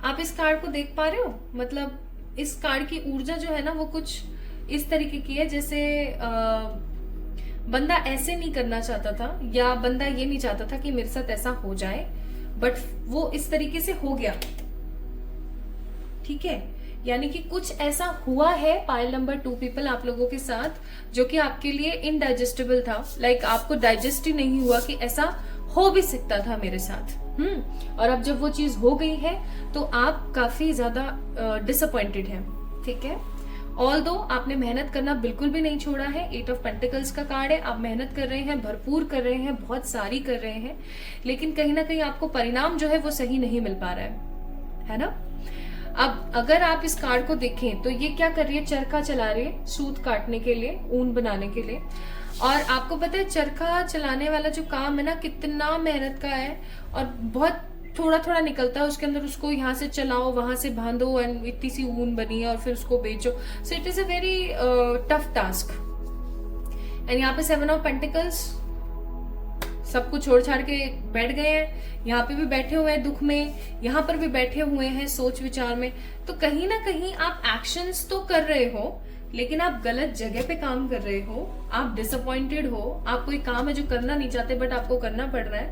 आप इस कार्ड को देख पा रहे हो, मतलब इस कार्ड की ऊर्जा जो है ना वो कुछ इस तरीके की है जैसे बंदा ऐसे नहीं करना चाहता था, या बंदा ये नहीं चाहता था कि मेरे साथ ऐसा हो जाए, बट वो इस तरीके से हो गया, ठीक है। यानी कि कुछ ऐसा हुआ है पाइल नंबर 2 पीपल आप लोगों के साथ जो कि आपके लिए इनडाइजेस्टेबल था, लाइक आपको डाइजेस्ट ही नहीं हुआ कि ऐसा हो भी सकता था मेरे साथ। और अब जब वो चीज हो गई है तो आप काफी ज्यादा डिसअपॉइंटेड हैं, ठीक है। ऑल्दो आपने मेहनत करना बिल्कुल भी नहीं छोड़ा है। 8 of Pentacles का कार्ड है, आप मेहनत कर रहे हैं, भरपूर कर रहे हैं, बहुत सारी कर रहे हैं, लेकिन कहीं ना कहीं आपको परिणाम जो है वो सही नहीं मिल पा रहा है ना। अब अगर आप इस कार्ड को देखें तो ये क्या कर रही है, चरखा चला रही है सूत काटने के लिए, ऊन बनाने के लिए। और आपको पता है चरखा चलाने वाला जो काम है ना कितना मेहनत का है, और बहुत थोड़ा थोड़ा निकलता है उसके अंदर, उसको यहाँ से चलाओ वहां से बांधो एंड इतनी सी ऊन बनी है और फिर उसको बेचो। So it is a very tough task. And यहाँ पे 7 ऑफ पेंटिकल्स, सब कुछ छोड़ छाड़ के बैठ गए हैं, यहाँ पे भी बैठे हुए हैं दुख में, यहाँ पर भी बैठे हुए हैं सोच विचार में। तो कहीं ना कहीं आप एक्शंस तो कर रहे हो लेकिन आप गलत जगह पे काम कर रहे हो, आप डिसअपॉइंटेड हो, आप कोई काम है जो करना नहीं चाहते बट आपको करना पड़ रहा है,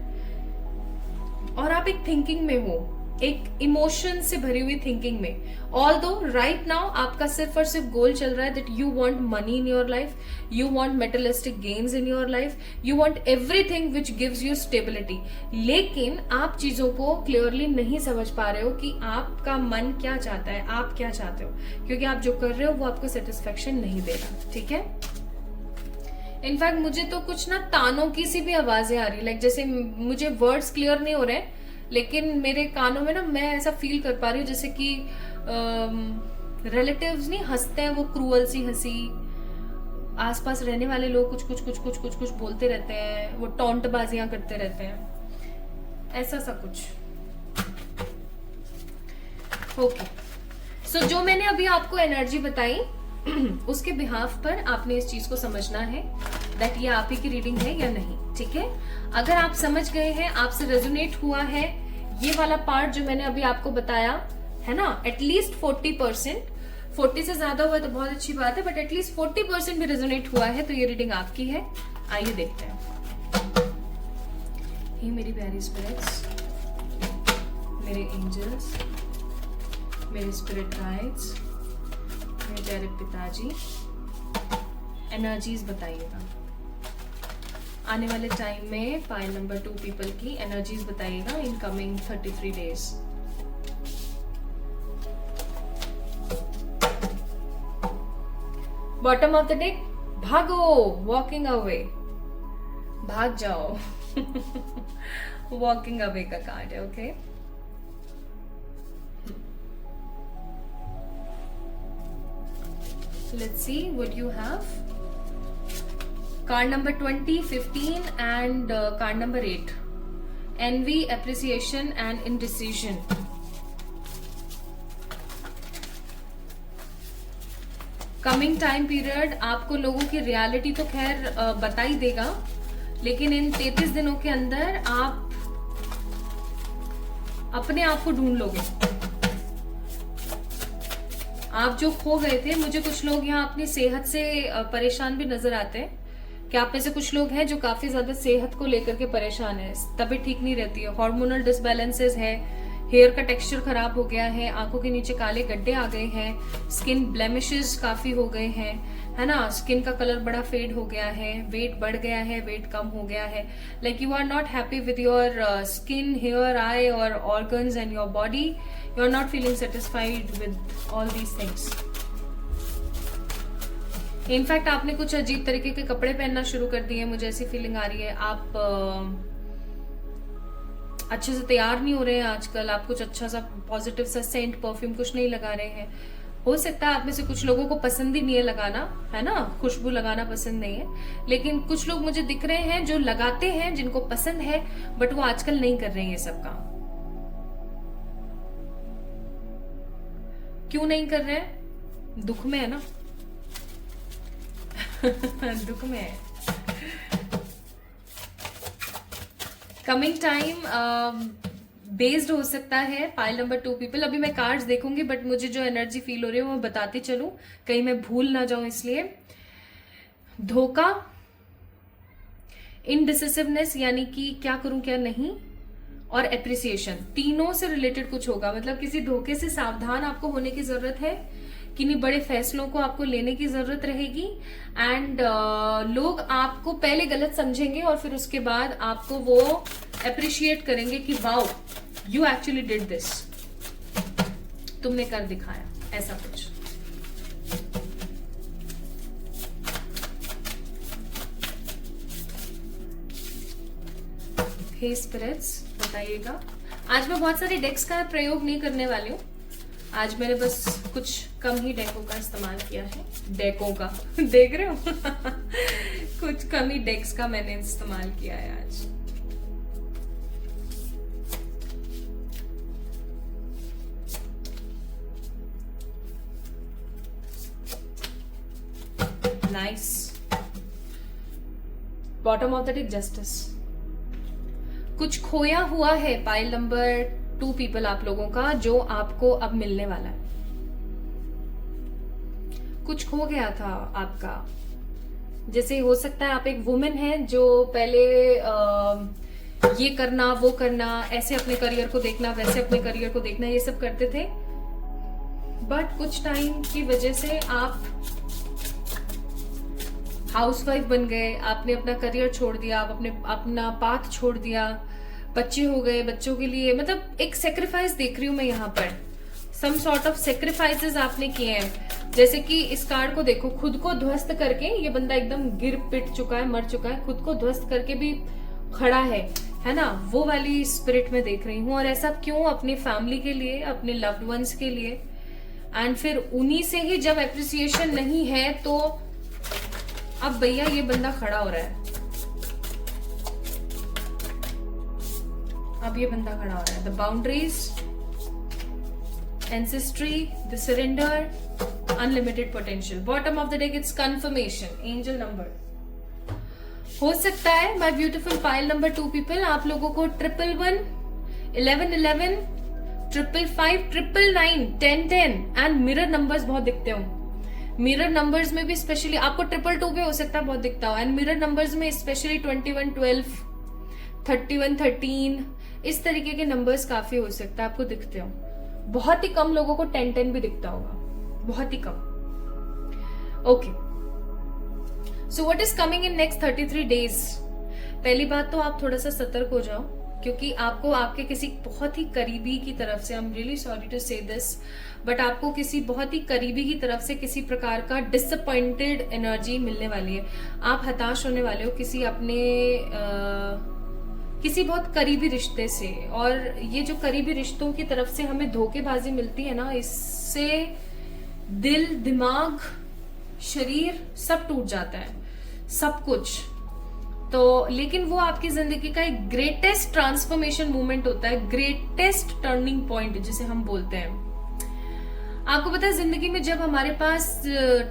और आप एक थिंकिंग में हो, एक इमोशन से भरी हुई थिंकिंग में। ऑल्दो राइट नाउ आपका सिर्फ और सिर्फ गोल चल रहा है that you want money in your life, you want materialistic gains in your life, you want everything which gives you stability. लेकिन आप चीजों को क्लियरली नहीं समझ पा रहे हो कि आपका मन क्या चाहता है, आप क्या चाहते हो, क्योंकि आप जो कर रहे हो वो आपको सेटिस्फेक्शन नहीं दे रहा। ठीक है, इनफैक्ट मुझे तो कुछ ना तानों की सी भी आवाजें आ रही, लाइक जैसे मुझे वर्ड्स क्लियर नहीं हो रहे लेकिन मेरे कानों में ना मैं ऐसा फील कर पा रही हूँ जैसे कि रिलेटिव्स नहीं हंसते हैं, वो क्रूअल सी हंसी, आसपास रहने वाले लोग कुछ कुछ कुछ कुछ कुछ कुछ बोलते रहते हैं, वो टॉन्ट बाजियां करते रहते हैं, ऐसा सा कुछ। ओके, सो जो मैंने अभी आपको एनर्जी बताई उसके बिहाफ पर आपने इस चीज को समझना है दैट ये आप ही की रीडिंग है या नहीं। ठीक है, अगर आप समझ गए हैं, आपसे रेजोनेट हुआ है ये वाला पार्ट जो मैंने अभी आपको बताया है ना, एटलीस्ट 40%, 40 से ज्यादा हुआ तो बहुत अच्छी बात है, बट एटलीस्ट 40% भी रेजोनेट हुआ है तो ये रीडिंग आपकी है। आइए देखते हैं। हे मेरी प्यारी स्पिरिट्स, मेरे एंजल्स, मेरे स्पिरिट गाइड्स, मेरे प्यारे पिताजी, एनर्जीज बताइएगा आने वाले टाइम में। पाइल नंबर 2 पीपल की एनर्जीज बताइएगा इन coming 33 days. Bottom of the deck, भागो, वॉकिंग अवे, भाग जाओ वॉकिंग अवे का कार्ड है। Okay, let's see what you have. Card number 20, 15 and card number 8. Envy, appreciation and indecision. Coming time period आपको लोगों की रियलिटी तो खैर बता ही देगा, लेकिन इन 33 दिनों के अंदर आप अपने आप को ढूंढ लोगे। आप जो खो गए थे, मुझे कुछ लोग यहाँ अपनी सेहत से परेशान भी नजर आते हैं कि आप में से कुछ लोग हैं जो काफी ज्यादा सेहत को लेकर के परेशान है, तबीयत ठीक नहीं रहती है, हार्मोनल डिसबैलेंसेस है, हेयर का टेक्सचर खराब हो गया है, आंखों के नीचे काले गड्ढे आ गए हैं, स्किन ब्लेमिशेस काफी हो गए हैं, है ना, स्किन का कलर बड़ा फेड हो गया है, वेट बढ़ गया है, वेट कम हो गया है, like you are not happy with your skin, hair, eye और organs and your body, you are not feeling satisfied with all these things. In fact आपने कुछ अजीब तरीके के कपड़े पहनना शुरू कर दिए, मुझे ऐसी फीलिंग आ रही है। आप अच्छे से तैयार नहीं हो रहे हैं आजकल, आप कुछ अच्छा सा पॉजिटिव सा सेंट, परफ्यूम कुछ नहीं लगा रहे हैं। हो सकता है आप में से कुछ लोगों को पसंद ही नहीं है लगाना, है ना, खुशबू लगाना पसंद नहीं है, लेकिन कुछ लोग मुझे दिख रहे हैं जो लगाते हैं, जिनको पसंद है, बट वो आजकल नहीं कर रहे हैं ये सब काम। क्यों नहीं कर रहे हैं? दुख में है ना दुख में है। कमिंग टाइम बेस्ड हो सकता है पाइल नंबर 2 पीपल। अभी मैं कार्ड्स देखूंगी बट मुझे जो एनर्जी फील हो रही है वो मैं बताती चलूं, कहीं मैं भूल ना जाऊं इसलिए। धोखा, इनडिसिसिवनेस यानी कि क्या करूं क्या नहीं, और एप्रिसिएशन, तीनों से रिलेटेड कुछ होगा। मतलब किसी धोखे से सावधान आपको होने की जरूरत है, किन्हीं बड़े फैसलों को आपको लेने की जरूरत रहेगी, एंड लोग आपको पहले गलत समझेंगे और फिर उसके बाद आपको वो अप्रिशिएट करेंगे कि wow you actually did this, तुमने कर दिखाया, ऐसा कुछ। हे स्पिरिट्स बताइएगा। आज मैं बहुत सारे डेक्स का प्रयोग नहीं करने वाली हूँ, आज मैंने बस कुछ कम ही डेकों का इस्तेमाल किया है। डेकों का देख रहे हो कुछ कम ही डेक्स का मैंने इस्तेमाल किया है आज। Nice. Bottom of the deck justice. कुछ खोया हुआ है पाइल नंबर 2 पीपल आप लोगों का, जो आपको अब मिलने वाला है। कुछ खो गया था आपका। जैसे हो सकता है आप एक वुमेन है जो पहले ये करना वो करना, ऐसे अपने करियर को देखना, वैसे अपने करियर को देखना, ये सब करते थे। बट कुछ टाइम की वजह से आप हाउसवाइफ बन गए, आपने अपना करियर छोड़ दिया, आप अपना पाथ छोड़ दिया, बच्चे हो गए, बच्चों के लिए मतलब एक सेक्रीफाइस देख रही हूं मैं यहाँ पर। सम सॉर्ट ऑफ सेक्रीफाइसेस आपने किए हैं। जैसे कि इस कार्ड को देखो, खुद को ध्वस्त करके ये बंदा एकदम गिर पिट चुका है, मर चुका है, खुद को ध्वस्त करके भी खड़ा है ना, वो वाली स्पिरिट में देख रही हूँ। और ऐसा क्यों? अपनी फैमिली के लिए, अपने लव्ड वंस के लिए। एंड फिर उन्हीं से ही जब एप्रिसिएशन नहीं है तो अब भैया ये बंदा खड़ा हो रहा है। अब ये बंदा खड़ा हो रहा है। The boundaries, ancestry, the surrender, unlimited potential. Bottom of the deck it's confirmation, angel number. हो सकता है my beautiful pile number 2 people, आप लोगों को 111, 1111, 555, 999, 1010 एंड मिरर नंबर्स बहुत दिखते हो। मिरर नंबर्स में भी स्पेशली आपको 222 पे हो सकता है बहुत दिखता हो। एंड मिरर नंबर्स में स्पेशली 21, 12, 31, 13, इस तरीके के नंबर्स काफी हो सकता है आपको दिखते हो। बहुत ही कम लोगों को 10, 10 भी दिखता होगा, बहुत ही कम। Okay, so what is coming in next 33 days? पहली बात तो आप थोड़ा सा सतर्क हो जाओ, क्योंकि आपको आपके किसी बहुत ही करीबी की तरफ से, I am really sorry to say this, but आपको किसी बहुत ही करीबी की तरफ से किसी प्रकार का डिसअपॉइंटेड एनर्जी मिलने वाली है। आप हताश होने वाले हो किसी अपने किसी बहुत करीबी रिश्ते से। और ये जो करीबी रिश्तों की तरफ से हमें धोखेबाजी मिलती है ना, इससे दिल, दिमाग, शरीर सब टूट जाता है, सब कुछ। तो लेकिन वो आपकी जिंदगी का एक ग्रेटेस्ट ट्रांसफॉर्मेशन मूवमेंट होता है, ग्रेटेस्ट टर्निंग पॉइंट जिसे हम बोलते हैं। आपको पता है जिंदगी में जब हमारे पास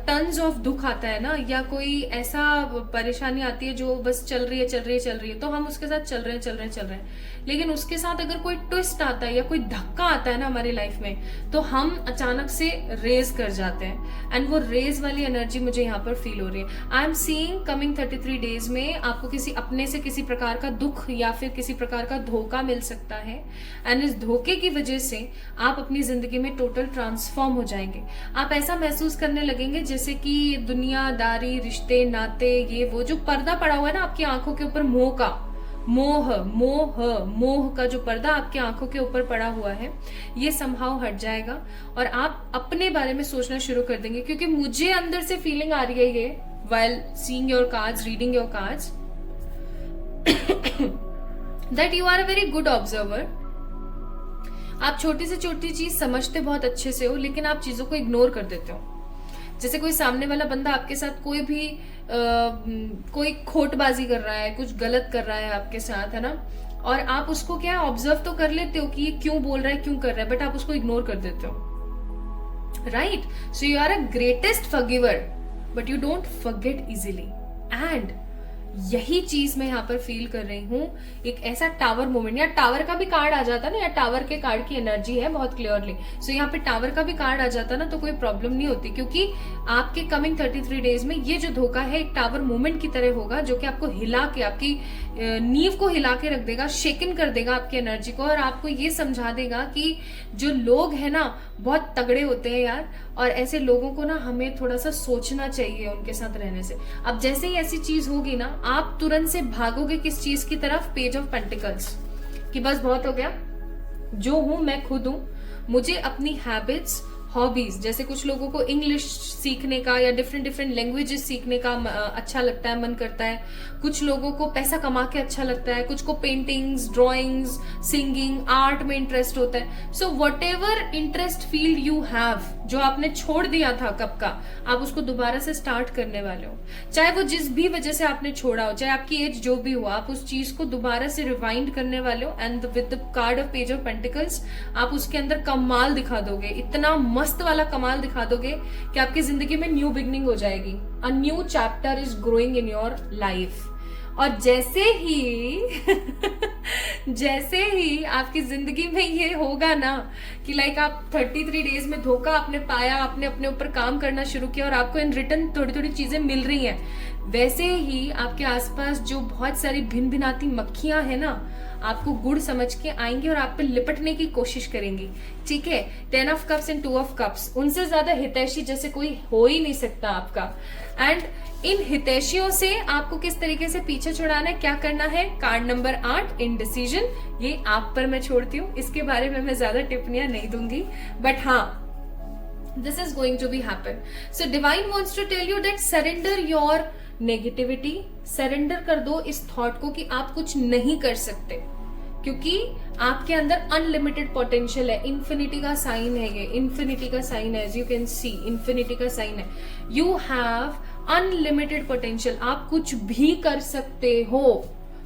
टन्स ऑफ दुख आता है ना, या कोई ऐसा परेशानी आती है जो बस चल रही है, तो हम उसके साथ चल रहे हैं। लेकिन उसके साथ अगर कोई ट्विस्ट आता है या कोई धक्का आता है ना हमारी लाइफ में, तो हम अचानक से रेज कर जाते हैं। एंड वो रेज वाली एनर्जी मुझे यहाँ पर फील हो रही है। I am seeing coming 33 days में आपको किसी अपने से किसी प्रकार का दुख या फिर किसी प्रकार का धोखा मिल सकता है। एंड इस धोखे की वजह से आप अपनी जिंदगी में टोटल ट्रांसफॉर्म हो जाएंगे। आप ऐसा महसूस करने लगेंगे जैसे कि दुनियादारी, रिश्ते, नाते, ये वो जो पर्दा पड़ा हुआ है ना आपकी आंखों के ऊपर, मोह का जो पर्दा आपकी आंखों के ऊपर पड़ा हुआ है, ये समहाउ हट जाएगा और आप अपने बारे में सोचना शुरू कर देंगे। क्योंकि मुझे अंदर से फीलिंग आ रही है ये, while seeing your cards, reading your cards, that you are a very good observer. आप छोटी से छोटी चीज समझते बहुत अच्छे से हो, लेकिन आप चीजों को इग्नोर कर देते हो। जैसे कोई सामने वाला बंदा आपके साथ कोई भी कोई खोटबाजी कर रहा है, कुछ गलत कर रहा है आपके साथ, है ना, और आप उसको क्या ऑब्जर्व तो कर लेते हो कि ये क्यों बोल रहा है, क्यों कर रहा है, बट आप उसको इग्नोर कर देते हो, right? So you are a greatest forgiver, but you don't forget easily. And यही चीज मैं यहाँ पर फील कर रही हूँ, एक ऐसा टावर मोमेंट। या टावर का भी कार्ड आ जाता ना, या टावर के कार्ड की एनर्जी है बहुत क्लियरली, सो यहाँ पे टावर का भी कार्ड आ जाता ना तो कोई प्रॉब्लम नहीं होती। क्योंकि आपके कमिंग 33 डेज में ये जो धोखा है एक टावर मोमेंट की तरह होगा, जो कि आपको हिला के, आपकी नींव को हिला के रख देगा, शेकन कर देगा आपकी एनर्जी को, और आपको ये समझा देगा कि जो लोग हैं ना बहुत तगड़े होते हैं यार, और ऐसे लोगों को ना हमें थोड़ा सा सोचना चाहिए उनके साथ रहने से। अब जैसे ही ऐसी चीज होगी ना, आप तुरंत से भागोगे किस चीज की तरफ? पेज ऑफ पेंटिकल्स, कि बस बहुत हो गया, जो हूं मैं खुद हूं, मुझे अपनी हैबिट्स, हॉबीज, जैसे कुछ लोगों को इंग्लिश सीखने का या डिफरेंट डिफरेंट लैंग्वेजेस सीखने का अच्छा लगता है, मन करता है। कुछ लोगों को पैसा कमा के अच्छा लगता है, कुछ को पेंटिंग्स, ड्राइंग्स, सिंगिंग, आर्ट में इंटरेस्ट होता है। So what ever interest field you have, जो आपने छोड़ दिया था कब का, आप उसको दोबारा से स्टार्ट करने वाले हो। चाहे वो जिस भी वजह से आपने छोड़ा हो, चाहे आपकी एज जो भी हो, आप उस चीज को दोबारा से रिवाइंड करने वाले हो। And with the card of page of pentacles आप उसके अंदर कमाल दिखा दोगे, इतना मस्त वाला कमाल दिखा दोगे कि आपकी जिंदगी में न्यू बिगनिंग हो जाएगी। A new chapter is growing in your life. और जैसे ही आपकी जिंदगी में ये होगा ना कि लाइक आप 33 डेज में धोखा आपने पाया, आपने अपने ऊपर काम करना शुरू किया और आपको इन रिटर्न थोड़ी थोड़ी चीजें मिल रही हैं, वैसे ही आपके आसपास जो बहुत सारी भिन भिनाती मक्खियां हैं ना, आपको गुड़ समझ के आएंगी और आप पे लिपटने की कोशिश करेंगी। ठीक है, 10 of cups and 2 of cups, उनसे ज्यादा हितैषी जैसे कोई हो ही नहीं सकता आपका। एंड इन हितैषियों से आपको किस तरीके से पीछे छुड़ाना है, क्या करना है, कार्ड नंबर 8 इंडिसीजन, ये आप पर मैं छोड़ती हूँ। इसके बारे में मैं ज्यादा टिप्पणियां नहीं दूंगी, बट हाँ, this is going to be happen. So divine wants to tell you that surrender your negativity, surrender कर दो इस थॉट को कि आप कुछ नहीं कर सकते, क्योंकि आपके अंदर अनलिमिटेड पोटेंशियल है। इन्फिनिटी का साइन है ये, इन्फिनिटी का साइन है, as you can see infinity का साइन है। यू हैव अनलिमिटेड पोटेंशियल, आप कुछ भी कर सकते हो,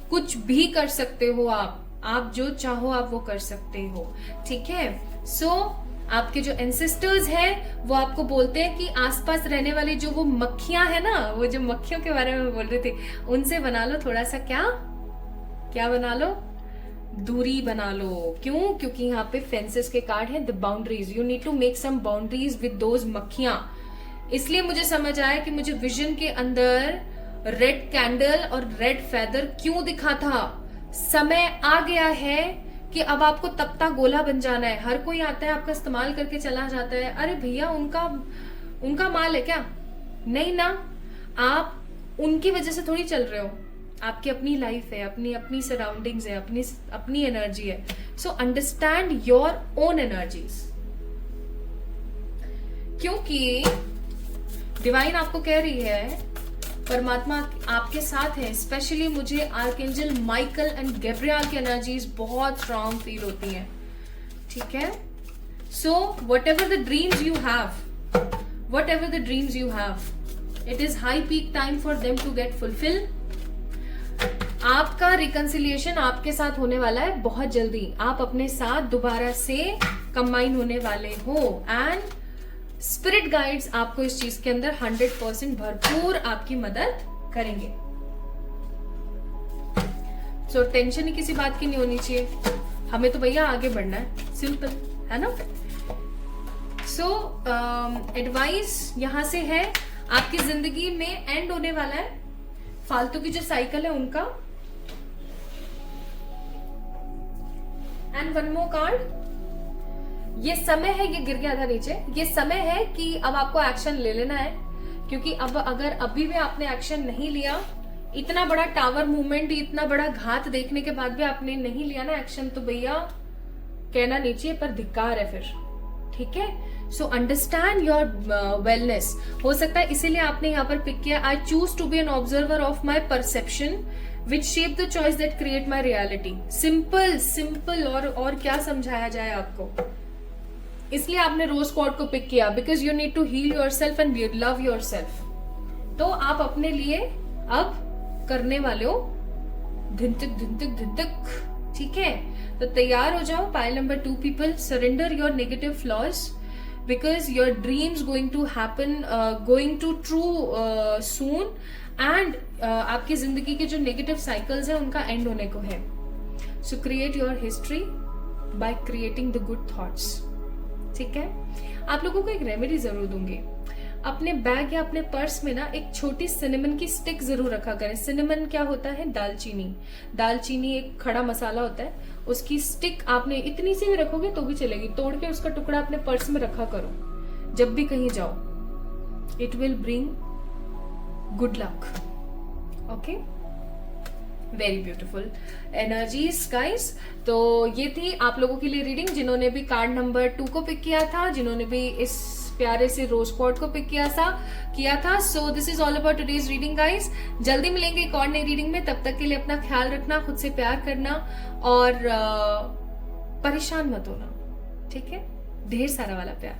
कुछ भी कर सकते हो। आप जो चाहो आप वो कर सकते हो। ठीक है, सो आपके जो एंसेस्टर्स हैं वो आपको बोलते हैं कि आसपास रहने वाली जो वो मक्खियां हैं ना, वो जो मक्खियों के बारे में बोल रही थी, उनसे बना लो थोड़ा सा क्या बना लो, दूरी बना लो। क्यों? क्योंकि यहाँ पे फेंसेस के कार्ड हैं, the boundaries, you need to make some boundaries with those मक्खियां। इसलिए मुझे समझ आया कि मुझे विजन के अंदर रेड कैंडल और रेड फेदर क्यों दिखा था। समय आ गया है कि अब आपको तपता गोला बन जाना है। हर कोई आता है, आपका इस्तेमाल करके चला जाता है। अरे भैया, उनका माल है क्या? नहीं ना, आप उनकी वजह से थोड़ी चल रहे हो। आपकी अपनी लाइफ है, अपनी सराउंडिंग्स है, अपनी एनर्जी है। So understand your own energies, क्योंकि डिवाइन आपको कह रही है, परमात्मा आपके साथ है। स्पेशली मुझे आर्कएंजल माइकल एंड गैब्रियल की एनर्जीज बहुत स्ट्रांग फील होती हैं। ठीक है, so whatever the dreams you have, it is high peak time for them to get fulfill. आपका रिकंसिलिएशन आपके साथ होने वाला है बहुत जल्दी। आप अपने साथ दोबारा से कंबाइन होने वाले हो एंड स्पिरिट गाइड्स आपको इस चीज के अंदर 100% भरपूर आपकी मदद करेंगे। सो टेंशन ही किसी बात की नहीं होनी चाहिए, हमें तो भैया आगे बढ़ना है, सिंपल है ना। सो एडवाइस यहां से है, आपकी जिंदगी में एंड होने वाला है फालतू की जो साइकिल है उनका। एंड वन मोर कार्ड, ये समय है, ये गिर गया था नीचे, ये समय है कि अब आपको एक्शन ले लेना है। क्योंकि अब अगर अभी भी आपने एक्शन नहीं लिया, इतना बड़ा टावर मूवमेंट, इतना बड़ा घात देखने के बाद भी आपने नहीं लिया ना एक्शन, तो भैया कहना नहीं चाहिए पर धिक्कार है फिर। ठीक है, सो अंडरस्टैंड योर वेलनेस। हो सकता है इसीलिए आपने यहाँ पर पिक किया, I choose to be an observer of my perception which shape the choice that create my reality. Simple और क्या समझाया जाए आपको। इसलिए आपने रोज क्वार्ट को पिक किया, because you need to heal yourself and love yourself. तो आप अपने लिए अब करने वाले हो धिंतिक। ठीक है, तो तैयार हो जाओ। Pile number 2 people, surrender your negative flaws because your dreams going to happen, going to true soon. And आपकी जिंदगी के जो नेगेटिव साइकिल्स है उनका एंड होने को है। सो create your history by creating the good thoughts. ठीक है, आप लोगों को एक रेमेडी जरूर दूंगी। अपने बैग या अपने पर्स में ना एक छोटी सिनेमन की स्टिक जरूर रखा करें। सिनेमन क्या होता है? दालचीनी एक खड़ा मसाला होता है, उसकी स्टिक आपने इतनी सी भी रखोगे तो भी चलेगी, तोड़ के उसका टुकड़ा अपने पर्स में रखा करो जब भी कहीं जाओ। It will bring good luck. Okay, very beautiful energies guys. तो ये थी आप लोगों के लिए रीडिंग जिन्होंने भी कार्ड नंबर 2 को पिक किया था, जिन्होंने भी इस प्यारे से रोज क्वार्ट को पिक किया था। So this is all about today's reading guys. जल्दी मिलेंगे एक और नई रीडिंग में, तब तक के लिए अपना ख्याल रखना, खुद से प्यार करना और परेशान मत होना, ठीक है? ढेर सारा वाला प्यार,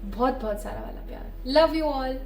बहुत बहुत सारा वाला प्यार। Love you all.